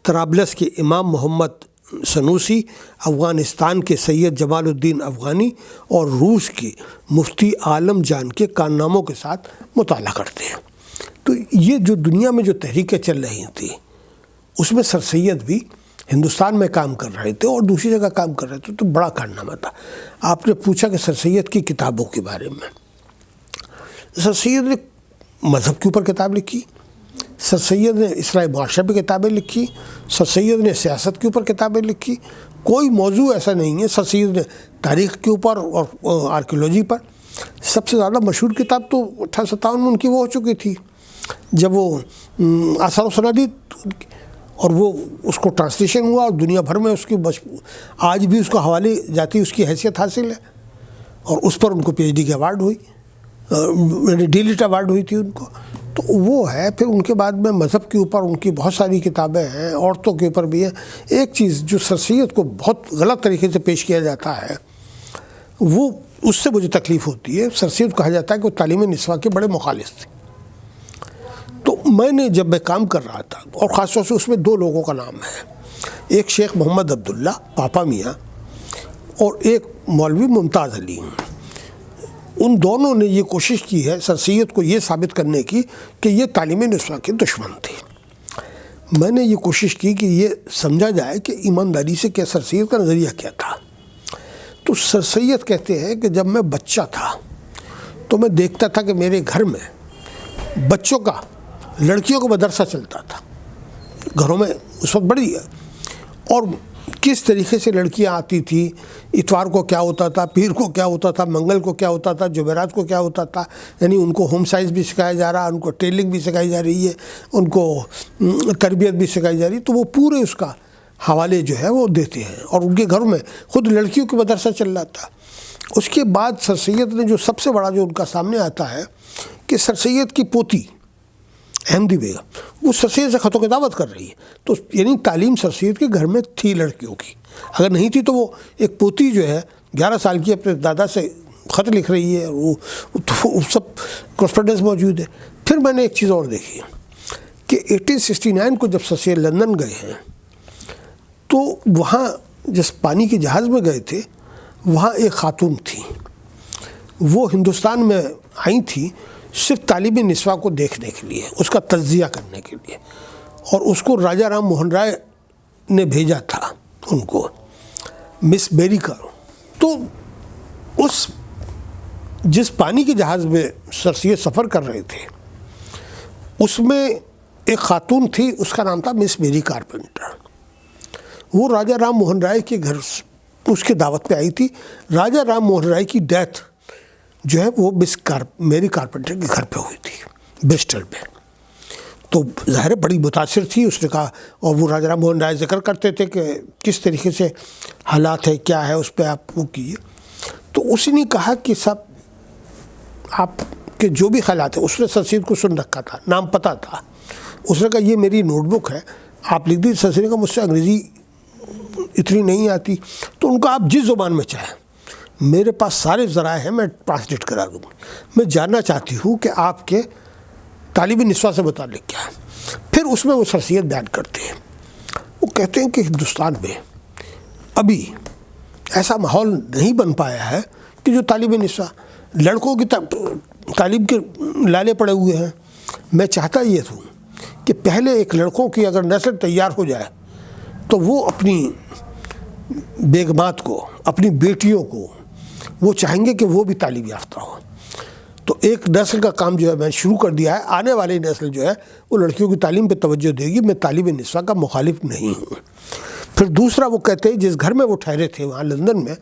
طرابلس کے امام محمد سنوسی، افغانستان کے سید جمال الدین افغانی اور روس کے مفتی عالم جان کے کارناموں کے ساتھ مطالعہ کرتے ہیں. تو یہ جو دنیا میں جو تحریکیں چل رہی تھیں اس میں سر سید بھی ہندوستان میں کام کر رہے تھے اور دوسری جگہ کام کر رہے تھے. تو بڑا کارنامہ تھا. آپ نے پوچھا کہ سر سید کی کتابوں کے بارے میں. سر سید نے مذہب کے اوپر کتاب لکھی، سر سید نے اصلاح معاشرہ پہ کتابیں لکھی، سر سید نے سیاست کے اوپر کتابیں لکھی، کوئی موضوع ایسا نہیں ہے۔ سر سید نے تاریخ کے اوپر اور آرکیولوجی پر، سب سے زیادہ مشہور کتاب تو 58 میں ان کی وہ ہو چکی تھی جب وہ آثار و صنادید، اور وہ اس کو ٹرانسلیشن ہوا اور دنیا بھر میں اس کی آج بھی اس کو حوالے جاتی اس کی حیثیت حاصل ہے، اور اس پر ان کو PhD کی ایوارڈ ہوئی، ڈیلٹ ایوارڈ ہوئی تھی ان کو۔ تو وہ ہے۔ پھر ان کے بعد میں مذہب کے اوپر ان کی بہت ساری کتابیں ہیں، عورتوں کے اوپر بھی ہیں۔ ایک چیز جو سر سید کو بہت غلط طریقے سے پیش کیا جاتا ہے، وہ اس سے مجھے تکلیف ہوتی ہے۔ سر سید کہا جاتا ہے کہ وہ تعلیم نسواں کے بڑے مخالف تھے۔ تو میں نے جب میں کام کر رہا تھا، اور خاص طور سے اس میں 2 لوگوں کا نام ہے، ایک شیخ محمد عبداللہ پاپا میاں اور ایک مولوی ممتاز علی، ان دونوں نے یہ کوشش کی ہے سر سید کو یہ ثابت کرنے کی کہ یہ تعلیم نسواں کے دشمن تھے۔ میں نے یہ کوشش کی کہ یہ سمجھا جائے کہ ایمانداری سے کیا سر سید کا نظریہ کیا تھا۔ تو سر سید کہتے ہیں کہ جب میں بچہ تھا تو میں دیکھتا تھا کہ میرے گھر میں بچوں کا، لڑکیوں کا مدرسہ چلتا تھا، گھروں میں اس وقت بڑی ہے، اور کس طریقے سے لڑکیاں آتی تھیں، اتوار کو کیا ہوتا تھا، پیر کو کیا ہوتا تھا، منگل کو کیا ہوتا تھا، جمعرات کو کیا ہوتا تھا، یعنی ان کو ہوم سائنس بھی سکھایا جا رہا، ان کو ٹیلنگ بھی سکھائی جا رہی ہے، ان کو تربیت بھی سکھائی جا رہی ہے۔ تو وہ پورے اس کا حوالے جو ہے وہ دیتے ہیں، اور ان کے گھروں میں خود لڑکیوں کے مدرسہ چل رہا تھا۔ اس کے بعد سر سید نے جو سب سے بڑا جو ان کا سامنے آتا ہے کہ سر سید کی پوتی احمدی بیگم، وہ سر سید سے خط و کتابت کر رہی ہے، تو یعنی تعلیم سر سید کے گھر میں تھی لڑکیوں کی، اگر نہیں تھی تو وہ ایک پوتی جو ہے 11 سال کی اپنے دادا سے خط لکھ رہی ہے، وہ سب کرسپونڈنس موجود ہے۔ پھر میں نے ایک چیز اور دیکھی کہ 1869 کو جب سر سید لندن گئے ہیں تو وہاں جس پانی کے جہاز میں گئے تھے، وہاں ایک خاتون تھی، وہ ہندوستان میں آئی تھی صرف تعلیم نسواں کو دیکھنے کے لیے، اس کا تجزیہ کرنے کے لیے، اور اس کو راجہ رام موہن رائے نے بھیجا تھا ان کو، مس بیریکر۔ تو اس جس پانی کے جہاز میں سر سید سفر کر رہے تھے، اس میں ایک خاتون تھی، اس کا نام تھا مس میری کارپینٹر۔ وہ راجہ رام موہن رائے کے گھر اس کی دعوت پہ آئی تھی۔ راجہ رام موہن رائے کی ڈیتھ جو ہے وہ میری کارپینٹر کے گھر پہ ہوئی تھی، برسٹل پہ۔ تو ظاہر بڑی متاثر تھی، اس نے کہا، اور وہ راجہ رام موہن رائے ذکر کرتے تھے کہ کس طریقے سے حالات ہے، کیا ہے، اس پہ آپ وہ کیے۔ تو اس نے کہا کہ صاحب آپ کے جو بھی خیالات ہیں، اس نے سر سید کو سن رکھا تھا، نام پتہ تھا۔ اس نے کہا یہ میری نوٹ بک ہے، آپ لکھ دیجیے۔ سر سید نے کہا مجھ سے انگریزی اتنی نہیں آتی، تو ان کو آپ جس زبان میں چاہیں، میرے پاس سارے ذرائع ہیں، میں ٹرانسلیٹ کرا دوں گا، میں جاننا چاہتی ہوں کہ آپ کے تعلیم نسواں سے متعلق کیا ہے۔ پھر اس میں وہ سر سید بیان کرتے ہیں، وہ کہتے ہیں کہ ہندوستان میں ابھی ایسا ماحول نہیں بن پایا ہے کہ جو تعلیم نسواں، لڑکوں کی تعلیم کے لالے پڑے ہوئے ہیں۔ میں چاہتا یہ ہوں کہ پہلے ایک لڑکوں کی اگر نسل تیار ہو جائے تو وہ اپنی بیگمات کو، اپنی بیٹیوں کو وہ چاہیں گے کہ وہ بھی تعلیم یافتہ ہو۔ تو ایک نسل کا کام جو ہے میں شروع کر دیا ہے، آنے والی نسل جو ہے وہ لڑکیوں کی تعلیم پہ توجہ دے گی۔ میں تعلیم نسواں کا مخالف نہیں ہوں۔ پھر دوسرا وہ کہتے ہیں جس گھر میں وہ ٹھہرے تھے وہاں لندن میں،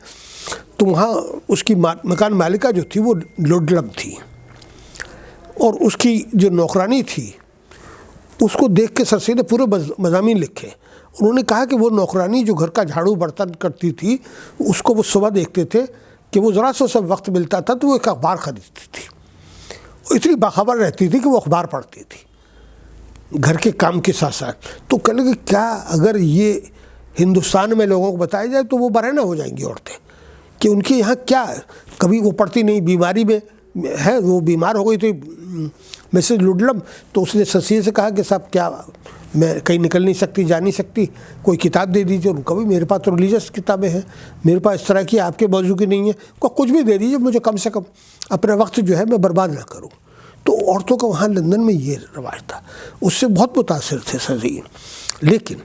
تو وہاں اس کی مکان مالکہ جو تھی وہ لڈلم تھی، اور اس کی جو نوکرانی تھی اس کو دیکھ کے سر سید نے پورے مضامین لکھے۔ انہوں نے کہا کہ وہ نوکرانی جو گھر کا جھاڑو برتن کرتی تھی، اس کو وہ صبح دیکھتے تھے کہ وہ ذرا سا سب وقت ملتا تھا تو وہ ایک اخبار خریدتی تھی، اتنی باخبر رہتی تھی کہ وہ اخبار پڑھتی تھی گھر کے کام کے ساتھ ساتھ۔ تو کہنے لگے کیا اگر یہ ہندوستان میں لوگوں کو بتایا جائے تو وہ برہنہ ہو جائیں گی عورتیں کہ ان کے یہاں کیا ہے، کبھی وہ پڑھتی نہیں، بیماری میں ہے، وہ بیمار ہو گئی تھی مسز لڈلم، تو اس نے سر سید سے کہا کہ صاحب کیا میں کہیں نکل نہیں سکتی، جا نہیں سکتی، کوئی کتاب دے دیجیے۔ ان کو بھی میرے پاس تو ریلیجس کتابیں ہیں، میرے پاس اس طرح کی آپ کے موضوع کی نہیں ہے، کچھ بھی دے دیجیے، مجھے کم سے کم اپنا وقت جو ہے میں برباد نہ کروں۔ تو عورتوں کا وہاں لندن میں یہ رواج تھا، اس سے بہت متاثر تھے سر سید۔ لیکن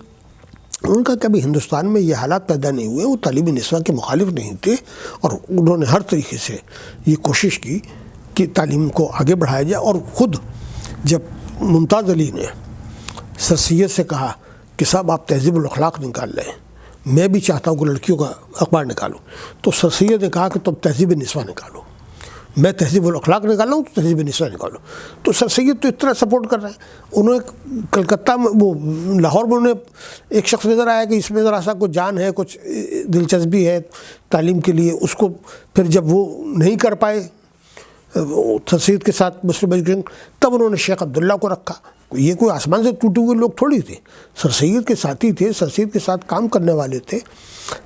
ان کا کبھی ہندوستان میں یہ حالات پیدا نہیں ہوئے، وہ تعلیم نسواں کے مخالف نہیں تھے، اور انہوں نے ہر طریقے سے یہ کوشش کی کہ تعلیم کو آگے بڑھایا جائے۔ اور خود جب ممتاز علی نے سر سید سے کہا کہ صاحب آپ تہذیب الاخلاق نکال لیں، میں بھی چاہتا ہوں کہ لڑکیوں کا اخبار نکالوں، تو سر سید نے کہا کہ تم تہذیب نسواں نکالو، میں تہذیب الاخلاق نکالا ہوں تو تہذیب نسواں نکالو۔ تو سر سید تو اتنا سپورٹ کر رہے ہیں۔ انہوں نے کلکتہ میں، وہ لاہور میں، انہیں ایک شخص نظر آیا کہ اس میں ذرا سا کچھ جان ہے، کچھ دلچسپی ہے تعلیم کے لیے، اس کو پھر جب وہ نہیں کر پائے سر سید کے ساتھ مسلم ایجوکیشن، تب انہوں نے شیخ عبداللہ کو رکھا۔ یہ کوئی آسمان سے ٹوٹے ہوئے لوگ تھوڑی تھے، سر سید کے ساتھی تھے، سر سید کے ساتھ کام کرنے والے تھے۔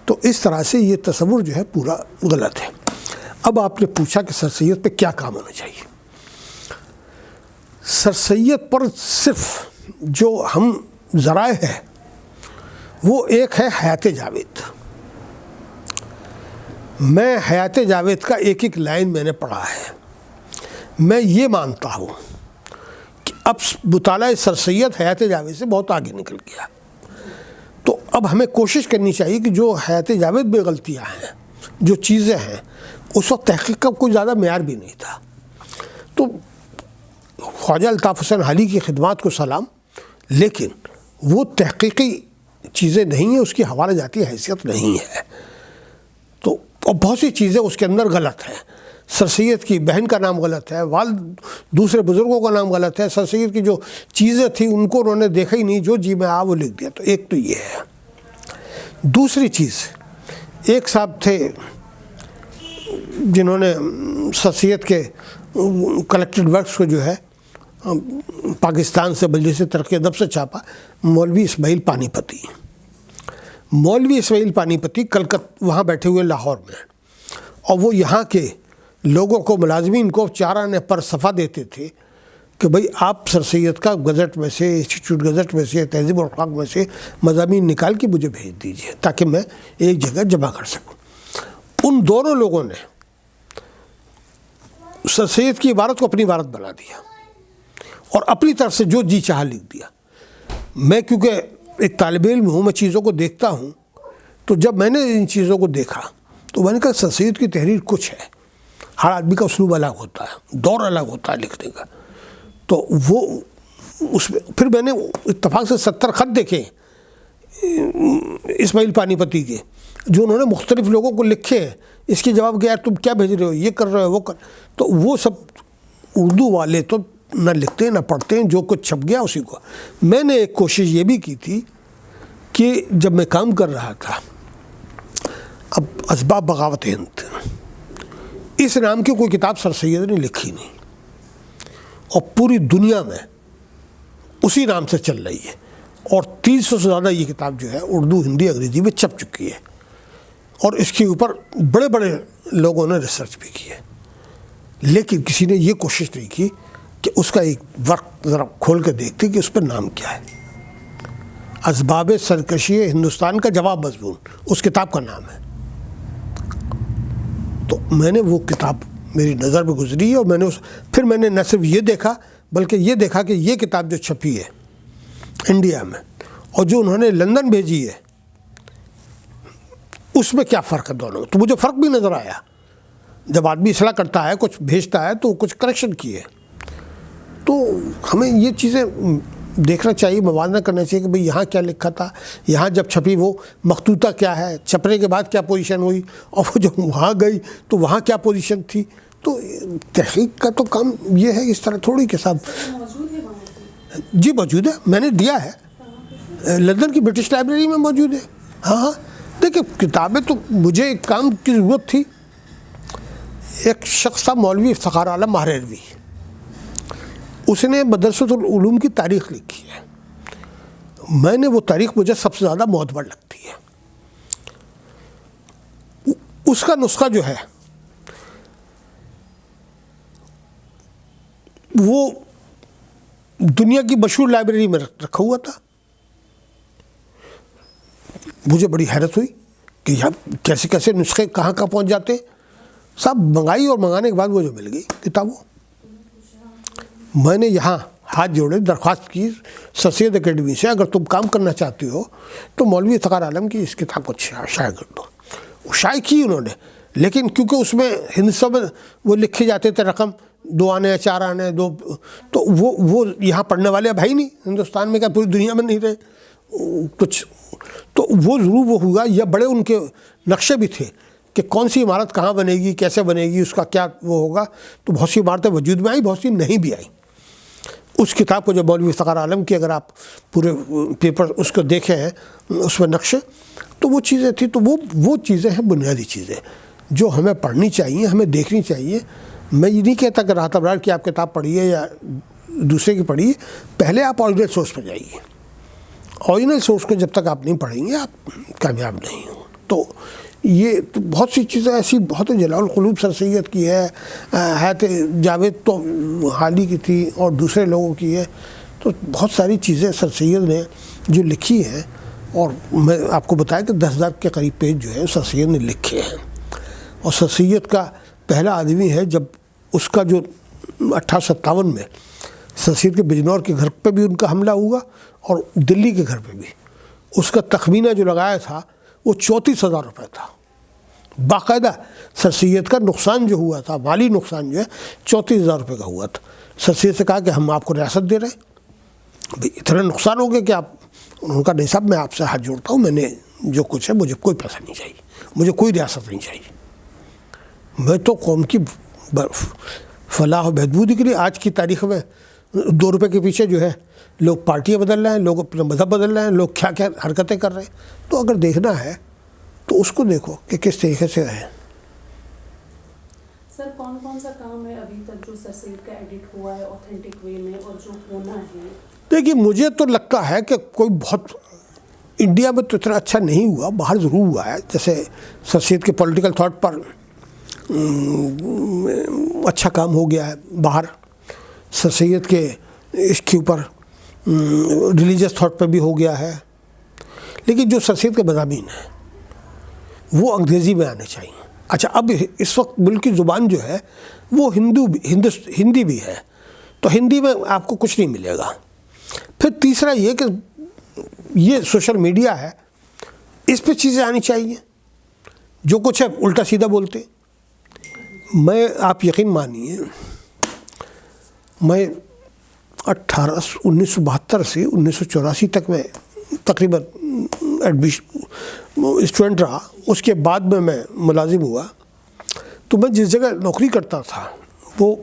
تو اس طرح سے یہ تصور جو ہے پورا غلط ہے۔ اب آپ نے پوچھا کہ سر سید پہ کیا کام ہونا چاہیے۔ سر سید پر صرف جو ہم ذرائع ہے وہ ایک ہے حیات جاوید۔ میں حیات جاوید کا ایک ایک لائن میں نے پڑھا ہے۔ میں یہ مانتا ہوں کہ اب مطالعہ سر سید حیات جاوید سے بہت آگے نکل گیا، تو اب ہمیں کوشش کرنی چاہیے کہ جو حیات جاوید میں غلطیاں ہیں، جو چیزیں ہیں، اس وقت تحقیق کا کوئی زیادہ معیار بھی نہیں تھا۔ تو خواجہ الطاف حسین حالی کی خدمات کو سلام، لیکن وہ تحقیقی چیزیں نہیں ہیں، اس کی حوالہ جاتی حیثیت نہیں ہے۔ تو اور بہت سی چیزیں اس کے اندر غلط ہیں۔ سر سید کی بہن کا نام غلط ہے، والد دوسرے بزرگوں کا نام غلط ہے، سر سید کی جو چیزیں تھیں ان کو انہوں نے دیکھا ہی نہیں، جو جی میں وہ لکھ دیا۔ تو ایک تو یہ ہے۔ دوسری چیز، ایک صاحب تھے جنہوں نے سر سید کے کلیکٹڈ ورکس کو جو ہے پاکستان سے مجلس ترقی ادب سے چھاپا، مولوی اسماعیل پانی پتی۔ مولوی اسماعیل پانی پتی وہاں بیٹھے ہوئے لاہور میں، اور وہ یہاں کے لوگوں کو، ملازمین کو 4 آنے پر صفحہ دیتے تھے کہ بھئی آپ سر سید کا گزٹ میں سے، انسٹیٹیوٹ گزٹ میں سے، تہذیب اور اخلاق میں سے مضامین نکال کے مجھے بھیج دیجئے تاکہ میں ایک جگہ جمع کر سکوں۔ ان دونوں لوگوں نے سر سید کی عبارت کو اپنی عبارت بنا دیا اور اپنی طرف سے جو جی چاہا لکھ دیا۔ میں کیونکہ ایک طالب علم ہوں، میں چیزوں کو دیکھتا ہوں، تو جب میں نے ان چیزوں کو دیکھا تو میں نے کہا سر سید کی تحریر کچھ ہے، ہر آدمی کا اسلوب الگ ہوتا ہے، دور الگ ہوتا ہے لکھنے کا۔ تو وہ اس میں پھر میں نے اتفاق سے 70 خط دیکھے اسماعیل پانی پتی کے، جو انہوں نے مختلف لوگوں کو لکھے ہیں۔ اس کے جواب کہ یار تم کیا بھیج رہے ہو، یہ کر رہے ہو، وہ کر، تو وہ سب اردو والے تو نہ لکھتے ہیں نہ پڑھتے ہیں، جو کچھ چھپ گیا اسی کو۔ میں نے ایک کوشش یہ بھی کی تھی کہ جب میں کام کر رہا تھا، اب اسباب بغاوت ہند، اس نام کی کوئی کتاب سر سید نے لکھی نہیں، اور پوری دنیا میں اسی نام سے چل رہی ہے، اور 300 سے زیادہ یہ کتاب جو ہے اردو، ہندی، انگریزی میں چھپ چکی ہے، اور اس کے اوپر بڑے بڑے لوگوں نے ریسرچ بھی کی ہے، لیکن کسی نے یہ کوشش نہیں کی کہ اس کا ایک ورق ذرا کھول کے دیکھتے کہ اس پر نام کیا ہے۔ اسباب سرکشی ہندوستان کا جواب مضمون اس کتاب کا نام ہے۔ تو میں نے وہ کتاب میری نظر میں گزری، اور پھر میں نے نہ صرف یہ دیکھا بلکہ یہ دیکھا کہ یہ کتاب جو چھپی ہے انڈیا میں اور جو انہوں نے لندن بھیجی ہے، اس میں کیا فرق ہے دونوں میں۔ تو مجھے فرق بھی نظر آیا۔ جب آدمی اصلاح کرتا ہے، کچھ بھیجتا ہے، تو کچھ کریکشن کیے۔ تو ہمیں یہ چیزیں دیکھنا چاہیے، موازنہ کرنا چاہیے کہ بھئی یہاں کیا لکھا تھا، یہاں جب چھپی وہ مخطوطہ کیا ہے، چھپنے کے بعد کیا پوزیشن ہوئی، اور وہ جب وہاں گئی تو وہاں کیا پوزیشن تھی۔ تو تحقیق کا تو کام یہ ہے، اس طرح تھوڑی کہ صاحب جی موجود ہے، میں نے دیا ہے، لندن کی برٹش لائبریری میں موجود ہے۔ ہاں دیکھیں، کتابیں تو مجھے ایک کام کی ضرورت تھی۔ ایک شخص تھا مولوی افتخار عالم مہروی، اس نے مدرسۃ العلوم کی تاریخ لکھی ہے۔ میں نے وہ تاریخ مجھے سب سے زیادہ معتبر لگتی ہے۔ اس کا نسخہ جو ہے وہ دنیا کی مشہور لائبریری میں رکھا ہوا تھا۔ مجھے بڑی حیرت ہوئی کہ یار کیسے کیسے نسخے کہاں کہاں پہنچ جاتے۔ صاحب منگائی، اور منگانے کے بعد وہ جو مل گئی کتابوں۔ میں نے یہاں ہاتھ جوڑے، درخواست کی سر سید اکیڈمی سے، اگر تم کام کرنا چاہتے ہو تو مولوی افتخار عالم کی اس کتاب کو شائع کر دو۔ وہ شائع کی انہوں نے، لیکن کیونکہ اس میں ہندوستان میں وہ لکھے جاتے تھے رقم 2 آنے ہیں 4 آنے ہیں 2، تو وہ یہاں پڑھنے والے اب ہے ہی نہیں ہندوستان میں، کیا پوری دنیا میں نہیں رہے کچھ، تو وہ ضرور وہ ہوگا، یا بڑے ان کے نقشے بھی تھے کہ کون سی عمارت کہاں بنے گی، کیسے بنے گی، اس کا کیا وہ ہوگا، تو بہت سی عمارتیں وجود میں آئیں، بہت سی نہیں بھی آئیں۔ اس کتاب کو جو مولوی افتخار عالم کی اگر آپ پورے پیپر اس کو دیکھیں ہیں اس میں نقشے، تو وہ چیزیں تھیں، تو وہ چیزیں ہیں بنیادی چیزیں جو ہمیں پڑھنی چاہیے، ہمیں دیکھنی چاہیے۔ میں یہ نہیں کہتا کہ راحت ابرار کی آپ کتاب پڑھیے یا دوسرے کی پڑھیے، پہلے آپ اوریجنل سورس پہ جائیے۔ اوریجنل سورس کو جب تک آپ نہیں پڑھیں گے آپ کامیاب نہیں ہوں۔ تو یہ تو بہت سی چیزیں ایسی بہت جلال القلوب سر سید کی ہے، حیات جاوید تو حالی کی تھی اور دوسرے لوگوں کی ہے، تو بہت ساری چیزیں سر سید نے جو لکھی ہیں، اور میں آپ کو بتایا کہ 10,000 کے قریب پیج جو ہے سر سید نے لکھے ہیں۔ اور سر سید کا پہلا آدمی ہے جب اس کا جو 1857 میں سر سید کے بجنور کے گھر پہ بھی ان کا حملہ ہوا اور دلی کے گھر پہ بھی، اس کا تخمینہ جو لگایا تھا وہ 34,000 روپے تھا۔ باقاعدہ سر سید کا نقصان جو ہوا تھا، مالی نقصان جو ہے 34,000 روپے کا ہوا تھا۔ سر سید سے کہا کہ ہم آپ کو ریاست دے رہے ہیں، بھئی اتنا نقصان ہو گیا کہ آپ، انہوں نے کہا نہیں صاحب میں آپ سے ہاتھ جوڑتا ہوں، میں نے جو کچھ ہے مجھے کوئی پیسہ نہیں چاہیے، مجھے کوئی ریاست نہیں چاہیے، میں تو قوم کی فلاح و بہبودی کے لیے آج کی تاریخ میں 2 روپے کے پیچھے جو ہے لوگ پارٹیاں بدل رہے ہیں، لوگ اپنا مذہب بدل رہے ہیں، لوگ کیا کیا حرکتیں کر رہے ہیں۔ تو اگر دیکھنا ہے تو اس کو دیکھو کہ کس طریقے سے ہے۔ سر کون سا کام ہے ابھی تک جو سر سید کا ایڈٹ ہوا ہے اوتھینٹک وے میں اور جو ہونا ہے؟ دیکھیے مجھے تو لگتا ہے کہ کوئی بہت انڈیا میں تو اتنا اچھا نہیں ہوا، باہر ضرور ہوا ہے، جیسے سر سید کے پولیٹیکل تھاٹ پر اچھا کام ہو گیا ہے باہر، سر سید کے اس کے اوپر ریلیجس تھاٹ پہ بھی ہو گیا ہے، لیکن جو سر سید کے مضامین ہیں وہ انگریزی میں آنے چاہیے۔ اچھا اب اس وقت ملکی زبان جو ہے وہ ہندی بھی ہے، تو ہندی میں آپ کو کچھ نہیں ملے گا۔ پھر تیسرا یہ کہ یہ سوشل میڈیا ہے، اس پہ چیزیں آنی چاہیے، جو کچھ ہے الٹا سیدھا بولتے۔ میں آپ یقین مانیے میں 1972 سے 1984 تک میں تقریباً اسٹوڈنٹ رہا، اس کے بعد میں ملازم ہوا، تو میں جس جگہ نوکری کرتا تھا وہ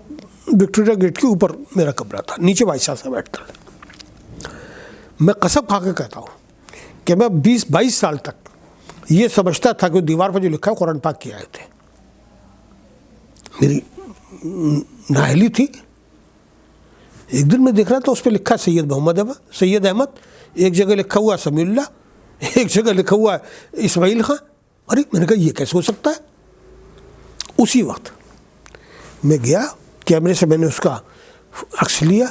وکٹوریہ گیٹ کے اوپر میرا کمرہ تھا، نیچے بھائی صاحب بیٹھتا تھا۔ میں قسم کھا کے کہتا ہوں کہ میں 20-22 سال تک یہ سمجھتا تھا کہ دیوار پر جو لکھا ہے قرآن پاک کی آیت ہے۔ میری نااہلی تھی، ایک دن میں دیکھ رہا تھا اس پہ لکھا سید احمد، ایک جگہ لکھا ہوا سمیع اللہ، ایک جگہ لکھا ہوا اسماعیل خان۔ ارے میں نے کہا یہ کیسے ہو سکتا ہے؟ اسی وقت میں گیا کیمرے سے، میں نے اس کا عکس لیا،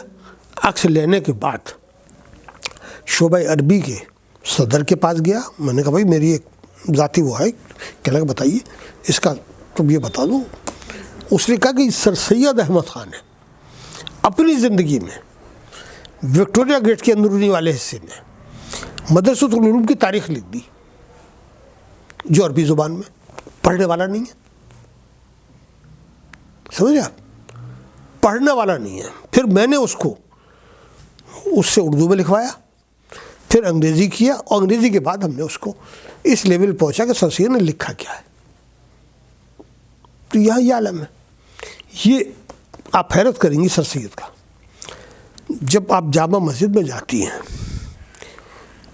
عکس لینے کے بعد شعبہ عربی کے صدر کے پاس گیا، میں نے کہا بھائی میری ایک ذاتی وہ ہے، کہنے لگا بتائیے اس کا تم یہ بتا دو۔ اس نے کہا کہ سر سید احمد خان نے اپنی زندگی میں وکٹوریہ گیٹ کے اندرونی والے حصے میں مدرسۃ العلوم کی تاریخ لکھ دی، جو عربی زبان میں پڑھنے والا نہیں ہے، سمجھے آپ، پڑھنے والا نہیں ہے۔ پھر میں نے اس کو اس سے اردو میں لکھوایا، پھر انگریزی کیا، اور انگریزی کے بعد ہم نے اس کو اس لیول پہنچا کہ سر سید نے لکھا کیا ہے۔ تو یہاں یہ عالم ہے، یہ آپ حیرت کریں گی سر سید کا۔ جب آپ جامع مسجد میں جاتی ہیں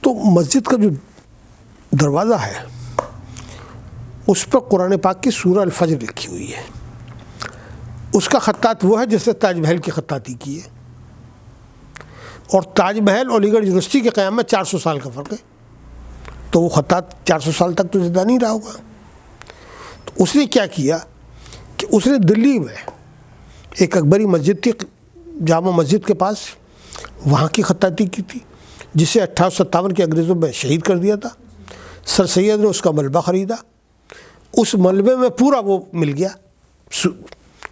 تو مسجد کا جو دروازہ ہے اس پر قرآن پاک کی سورہ الفجر لکھی ہوئی ہے، اس کا خطاط وہ ہے جس نے تاج محل کی خطاطی کی ہے، اور تاج محل علی گڑھ یونیورسٹی کے قیام میں 400 سال کا فرق ہے، تو وہ خطاط 400 سال تک تو زندہ نہیں رہا ہوگا۔ تو اس نے کیا کیا کہ اس نے دلی میں ایک اکبری مسجد تھی جامع مسجد کے پاس، وہاں کی خطاطی کی تھی، جسے 1857 کے انگریزوں میں شہید کر دیا تھا۔ سر سید نے اس کا ملبہ خریدا، اس ملبے میں پورا وہ مل گیا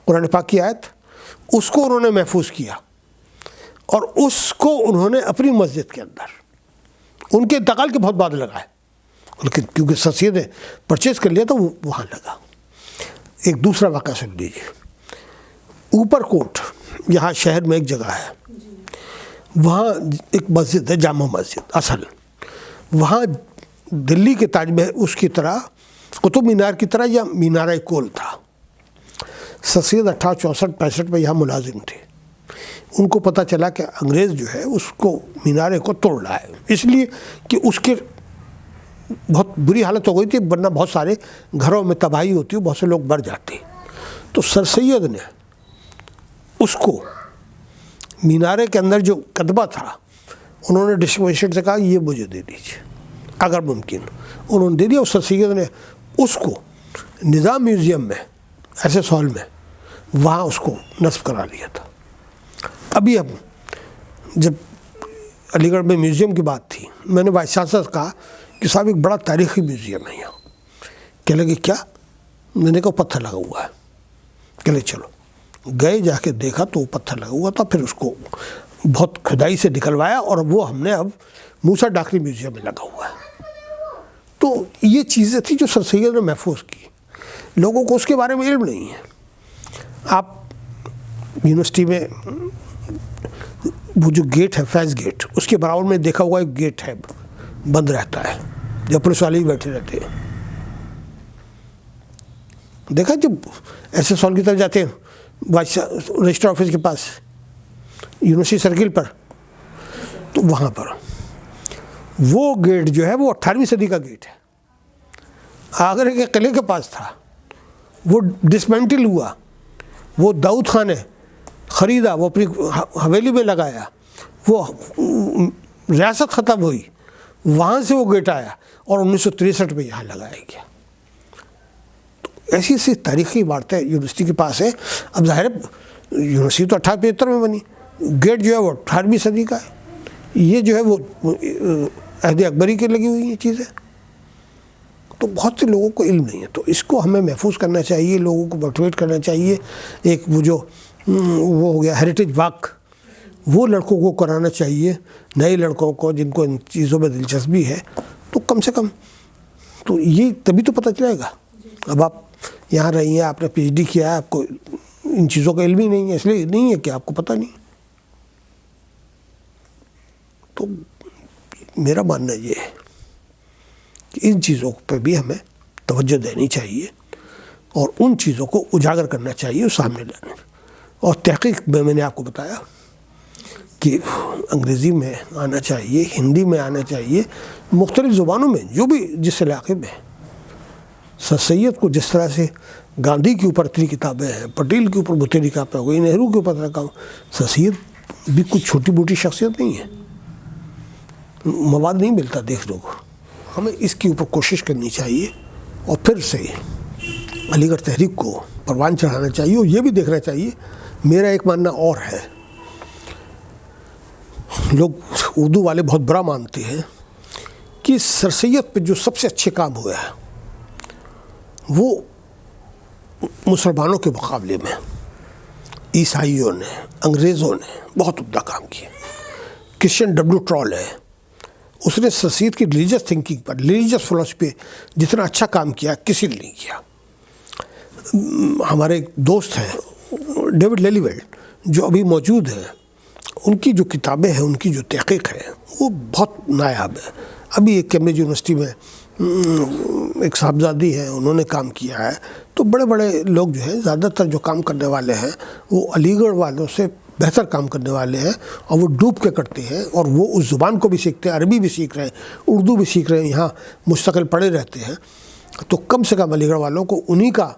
قرآن پاک کی آیت، اس کو انہوں نے محفوظ کیا، اور اس کو انہوں نے اپنی مسجد کے اندر، ان کے انتقال کے بہت بعد لگائے، لیکن کیونکہ سر سید نے پرچیز کر لیا تو وہ وہاں لگا۔ ایک دوسرا واقعہ سن لیجیے، اوپر کوٹ یہاں شہر میں ایک جگہ ہے, وہاں ایک مسجد ہے, جامع مسجد اصل. وہاں دلی کے تاج محل اس کی طرح, قطب مینار کی طرح یا مینارہ کول تھا. سر سید 1864-65 میں یہاں ملازم تھے. ان کو پتہ چلا کہ انگریز جو ہے اس کو مینارے کو توڑ رہا ہے, اس لیے کہ اس کے بہت بری حالت ہو گئی تھی, ورنہ بہت سارے گھروں میں تباہی ہوتی, بہت سے لوگ مر جاتے. تو سر سید نے اس کو مینارے کے اندر جو کتبہ تھا انہوں نے ڈسٹرکٹ مجسٹریٹ سے کہا یہ مجھے دے دیجیے اگر ممکن. انہوں نے دے دیا. اور سر سید نے اس کو نظام میوزیم میں ایس ایس ہال میں وہاں اس کو نصب کرا لیا تھا. ابھی ہم جب علی گڑھ میں میوزیم کی بات تھی, میں نے وائس چانسلر سے کہا کہ صاحب ایک بڑا تاریخی میوزیم ہے یہاں. کہنے لگے کیا؟ میں نے کہا پتھر لگا ہوا ہے. کہنے چلو گئے, جا کے دیکھا تو وہ پتھر لگا ہوا تھا. پھر اس کو بہت کھدائی سے نکلوایا اور وہ ہم نے اب موسیٰ ڈاکری میوزیم میں لگا ہوا ہے. تو یہ چیزیں تھیں جو سر سید نے محفوظ کی. لوگوں کو اس کے بارے میں علم نہیں ہے. آپ یونیورسٹی میں وہ جو گیٹ ہے فیض گیٹ, اس کے برابر میں دیکھا ہوا ایک گیٹ ہے بند رہتا ہے جب پولیس والے ہی بیٹھے رہتے ہیں. دیکھا جب ایس ایس ہال کی طرف جاتے ہیں رجسٹر آفس کے پاس یونیورسٹی سرکل پر, تو وہاں پر وہ گیٹ جو ہے وہ 18ویں صدی کا گیٹ ہے. آگرہ کے قلعے کے پاس تھا, وہ ڈسمینٹل ہوا, وہ داؤد خان نے خریدا, وہ اپنی حویلی میں لگایا, وہ ریاست ختم ہوئی, وہاں سے وہ گیٹ آیا اور 1963 میں یہاں لگایا گیا. تو ایسی ایسی تاریخی عمارتیں یونیورسٹی کے پاس ہے. اب ظاہر یونیورسٹی تو 1875 میں بنی, گیٹ جو ہے وہ 18ویں صدی کا ہے. یہ جو ہے وہ عہد اکبری کے لگی ہوئی ہیں چیزیں. تو بہت سے لوگوں کو علم نہیں ہے. تو اس کو ہمیں محفوظ کرنا چاہیے, لوگوں کو موٹیویٹ کرنا چاہیے. ایک وہ ہو گیا ہیریٹیج واک, وہ لڑکوں کو کرانا چاہیے, نئے لڑکوں کو جن کو ان چیزوں میں دلچسپی ہے. تو کم سے کم تو یہ تبھی تو پتہ چلے گا. اب آپ یہاں رہی ہیں, آپ نے پی ایچ ڈی کیا ہے, آپ کو ان چیزوں کا علم ہی نہیں ہے, اس لیے نہیں ہے کہ آپ کو پتہ نہیں. تو میرا ماننا یہ ہے کہ ان چیزوں پہ بھی ہمیں توجہ دینی چاہیے اور ان چیزوں کو اجاگر کرنا چاہیے اور سامنے لانا. اور تحقیق میں نے آپ کو بتایا کہ انگریزی میں آنا چاہیے, ہندی میں آنا چاہیے, مختلف زبانوں میں جو بھی جس علاقے میں. سر سید کو جس طرح سے گاندھی کے اوپر اتنی کتابیں ہیں, پٹیل کے اوپر بتیری کتابیں ہو گئی, نہرو کے اوپر رکھا, سر سید بھی کچھ چھوٹی موٹی شخصیت نہیں ہے. مواد نہیں ملتا دیکھنے کو. ہمیں اس کے اوپر کوشش کرنی چاہیے اور پھر سے علی گڑھ تحریک کو پروان چڑھانا چاہیے. اور یہ بھی دیکھنا چاہیے, میرا ایک ماننا اور ہے, لوگ اردو والے بہت برا مانتے ہیں کہ سر سید پہ جو سب سے اچھے کام ہوئے ہیں وہ مسلمانوں کے مقابلے میں عیسائیوں نے, انگریزوں نے بہت عمدہ کام کیا. کرسچن ڈبلیو ٹرال ہے, اس نے سر سید کی ریلیجس تھنکنگ پر, ریلیجس فلسفی پہ جتنا اچھا کام کیا کسی نے نہیں کیا. ہمارے ایک دوست ہیں ڈیوڈ لیلی ویلڈ جو ابھی موجود ہیں, ان کی جو کتابیں ہیں, ان کی جو تحقیق ہے وہ بہت نایاب ہے. ابھی ایک کیمبرج یونیورسٹی میں ایک صاحبزادی ہیں, انہوں نے کام کیا ہے. تو بڑے بڑے لوگ جو ہیں, زیادہ تر جو کام کرنے والے ہیں وہ علی گڑھ والوں سے بہتر کام کرنے والے ہیں, اور وہ ڈوب کے کرتے ہیں, اور وہ اس زبان کو بھی سیکھتے ہیں, عربی بھی سیکھ رہے ہیں, اردو بھی سیکھ رہے ہیں, یہاں مستقل پڑھے رہتے ہیں. تو کم سے کم علی گڑھ والوں کو انہی کا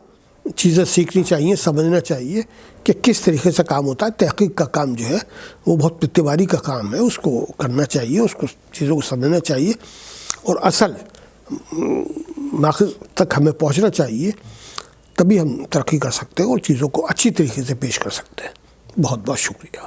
چیزیں سیکھنی چاہیے, سمجھنا چاہیے کہ کس طریقے سے کام ہوتا ہے. تحقیق کا کام جو ہے وہ بہت پتیواری کا کام ہے, اس کو کرنا چاہیے, اس کو چیزوں کو سمجھنا چاہیے اور اصل ماخذ تک ہمیں پہنچنا چاہیے. تبھی ہم ترقی کر سکتے ہیں اور چیزوں کو اچھی طریقے سے پیش کر سکتے ہیں. بہت بہت شکریہ.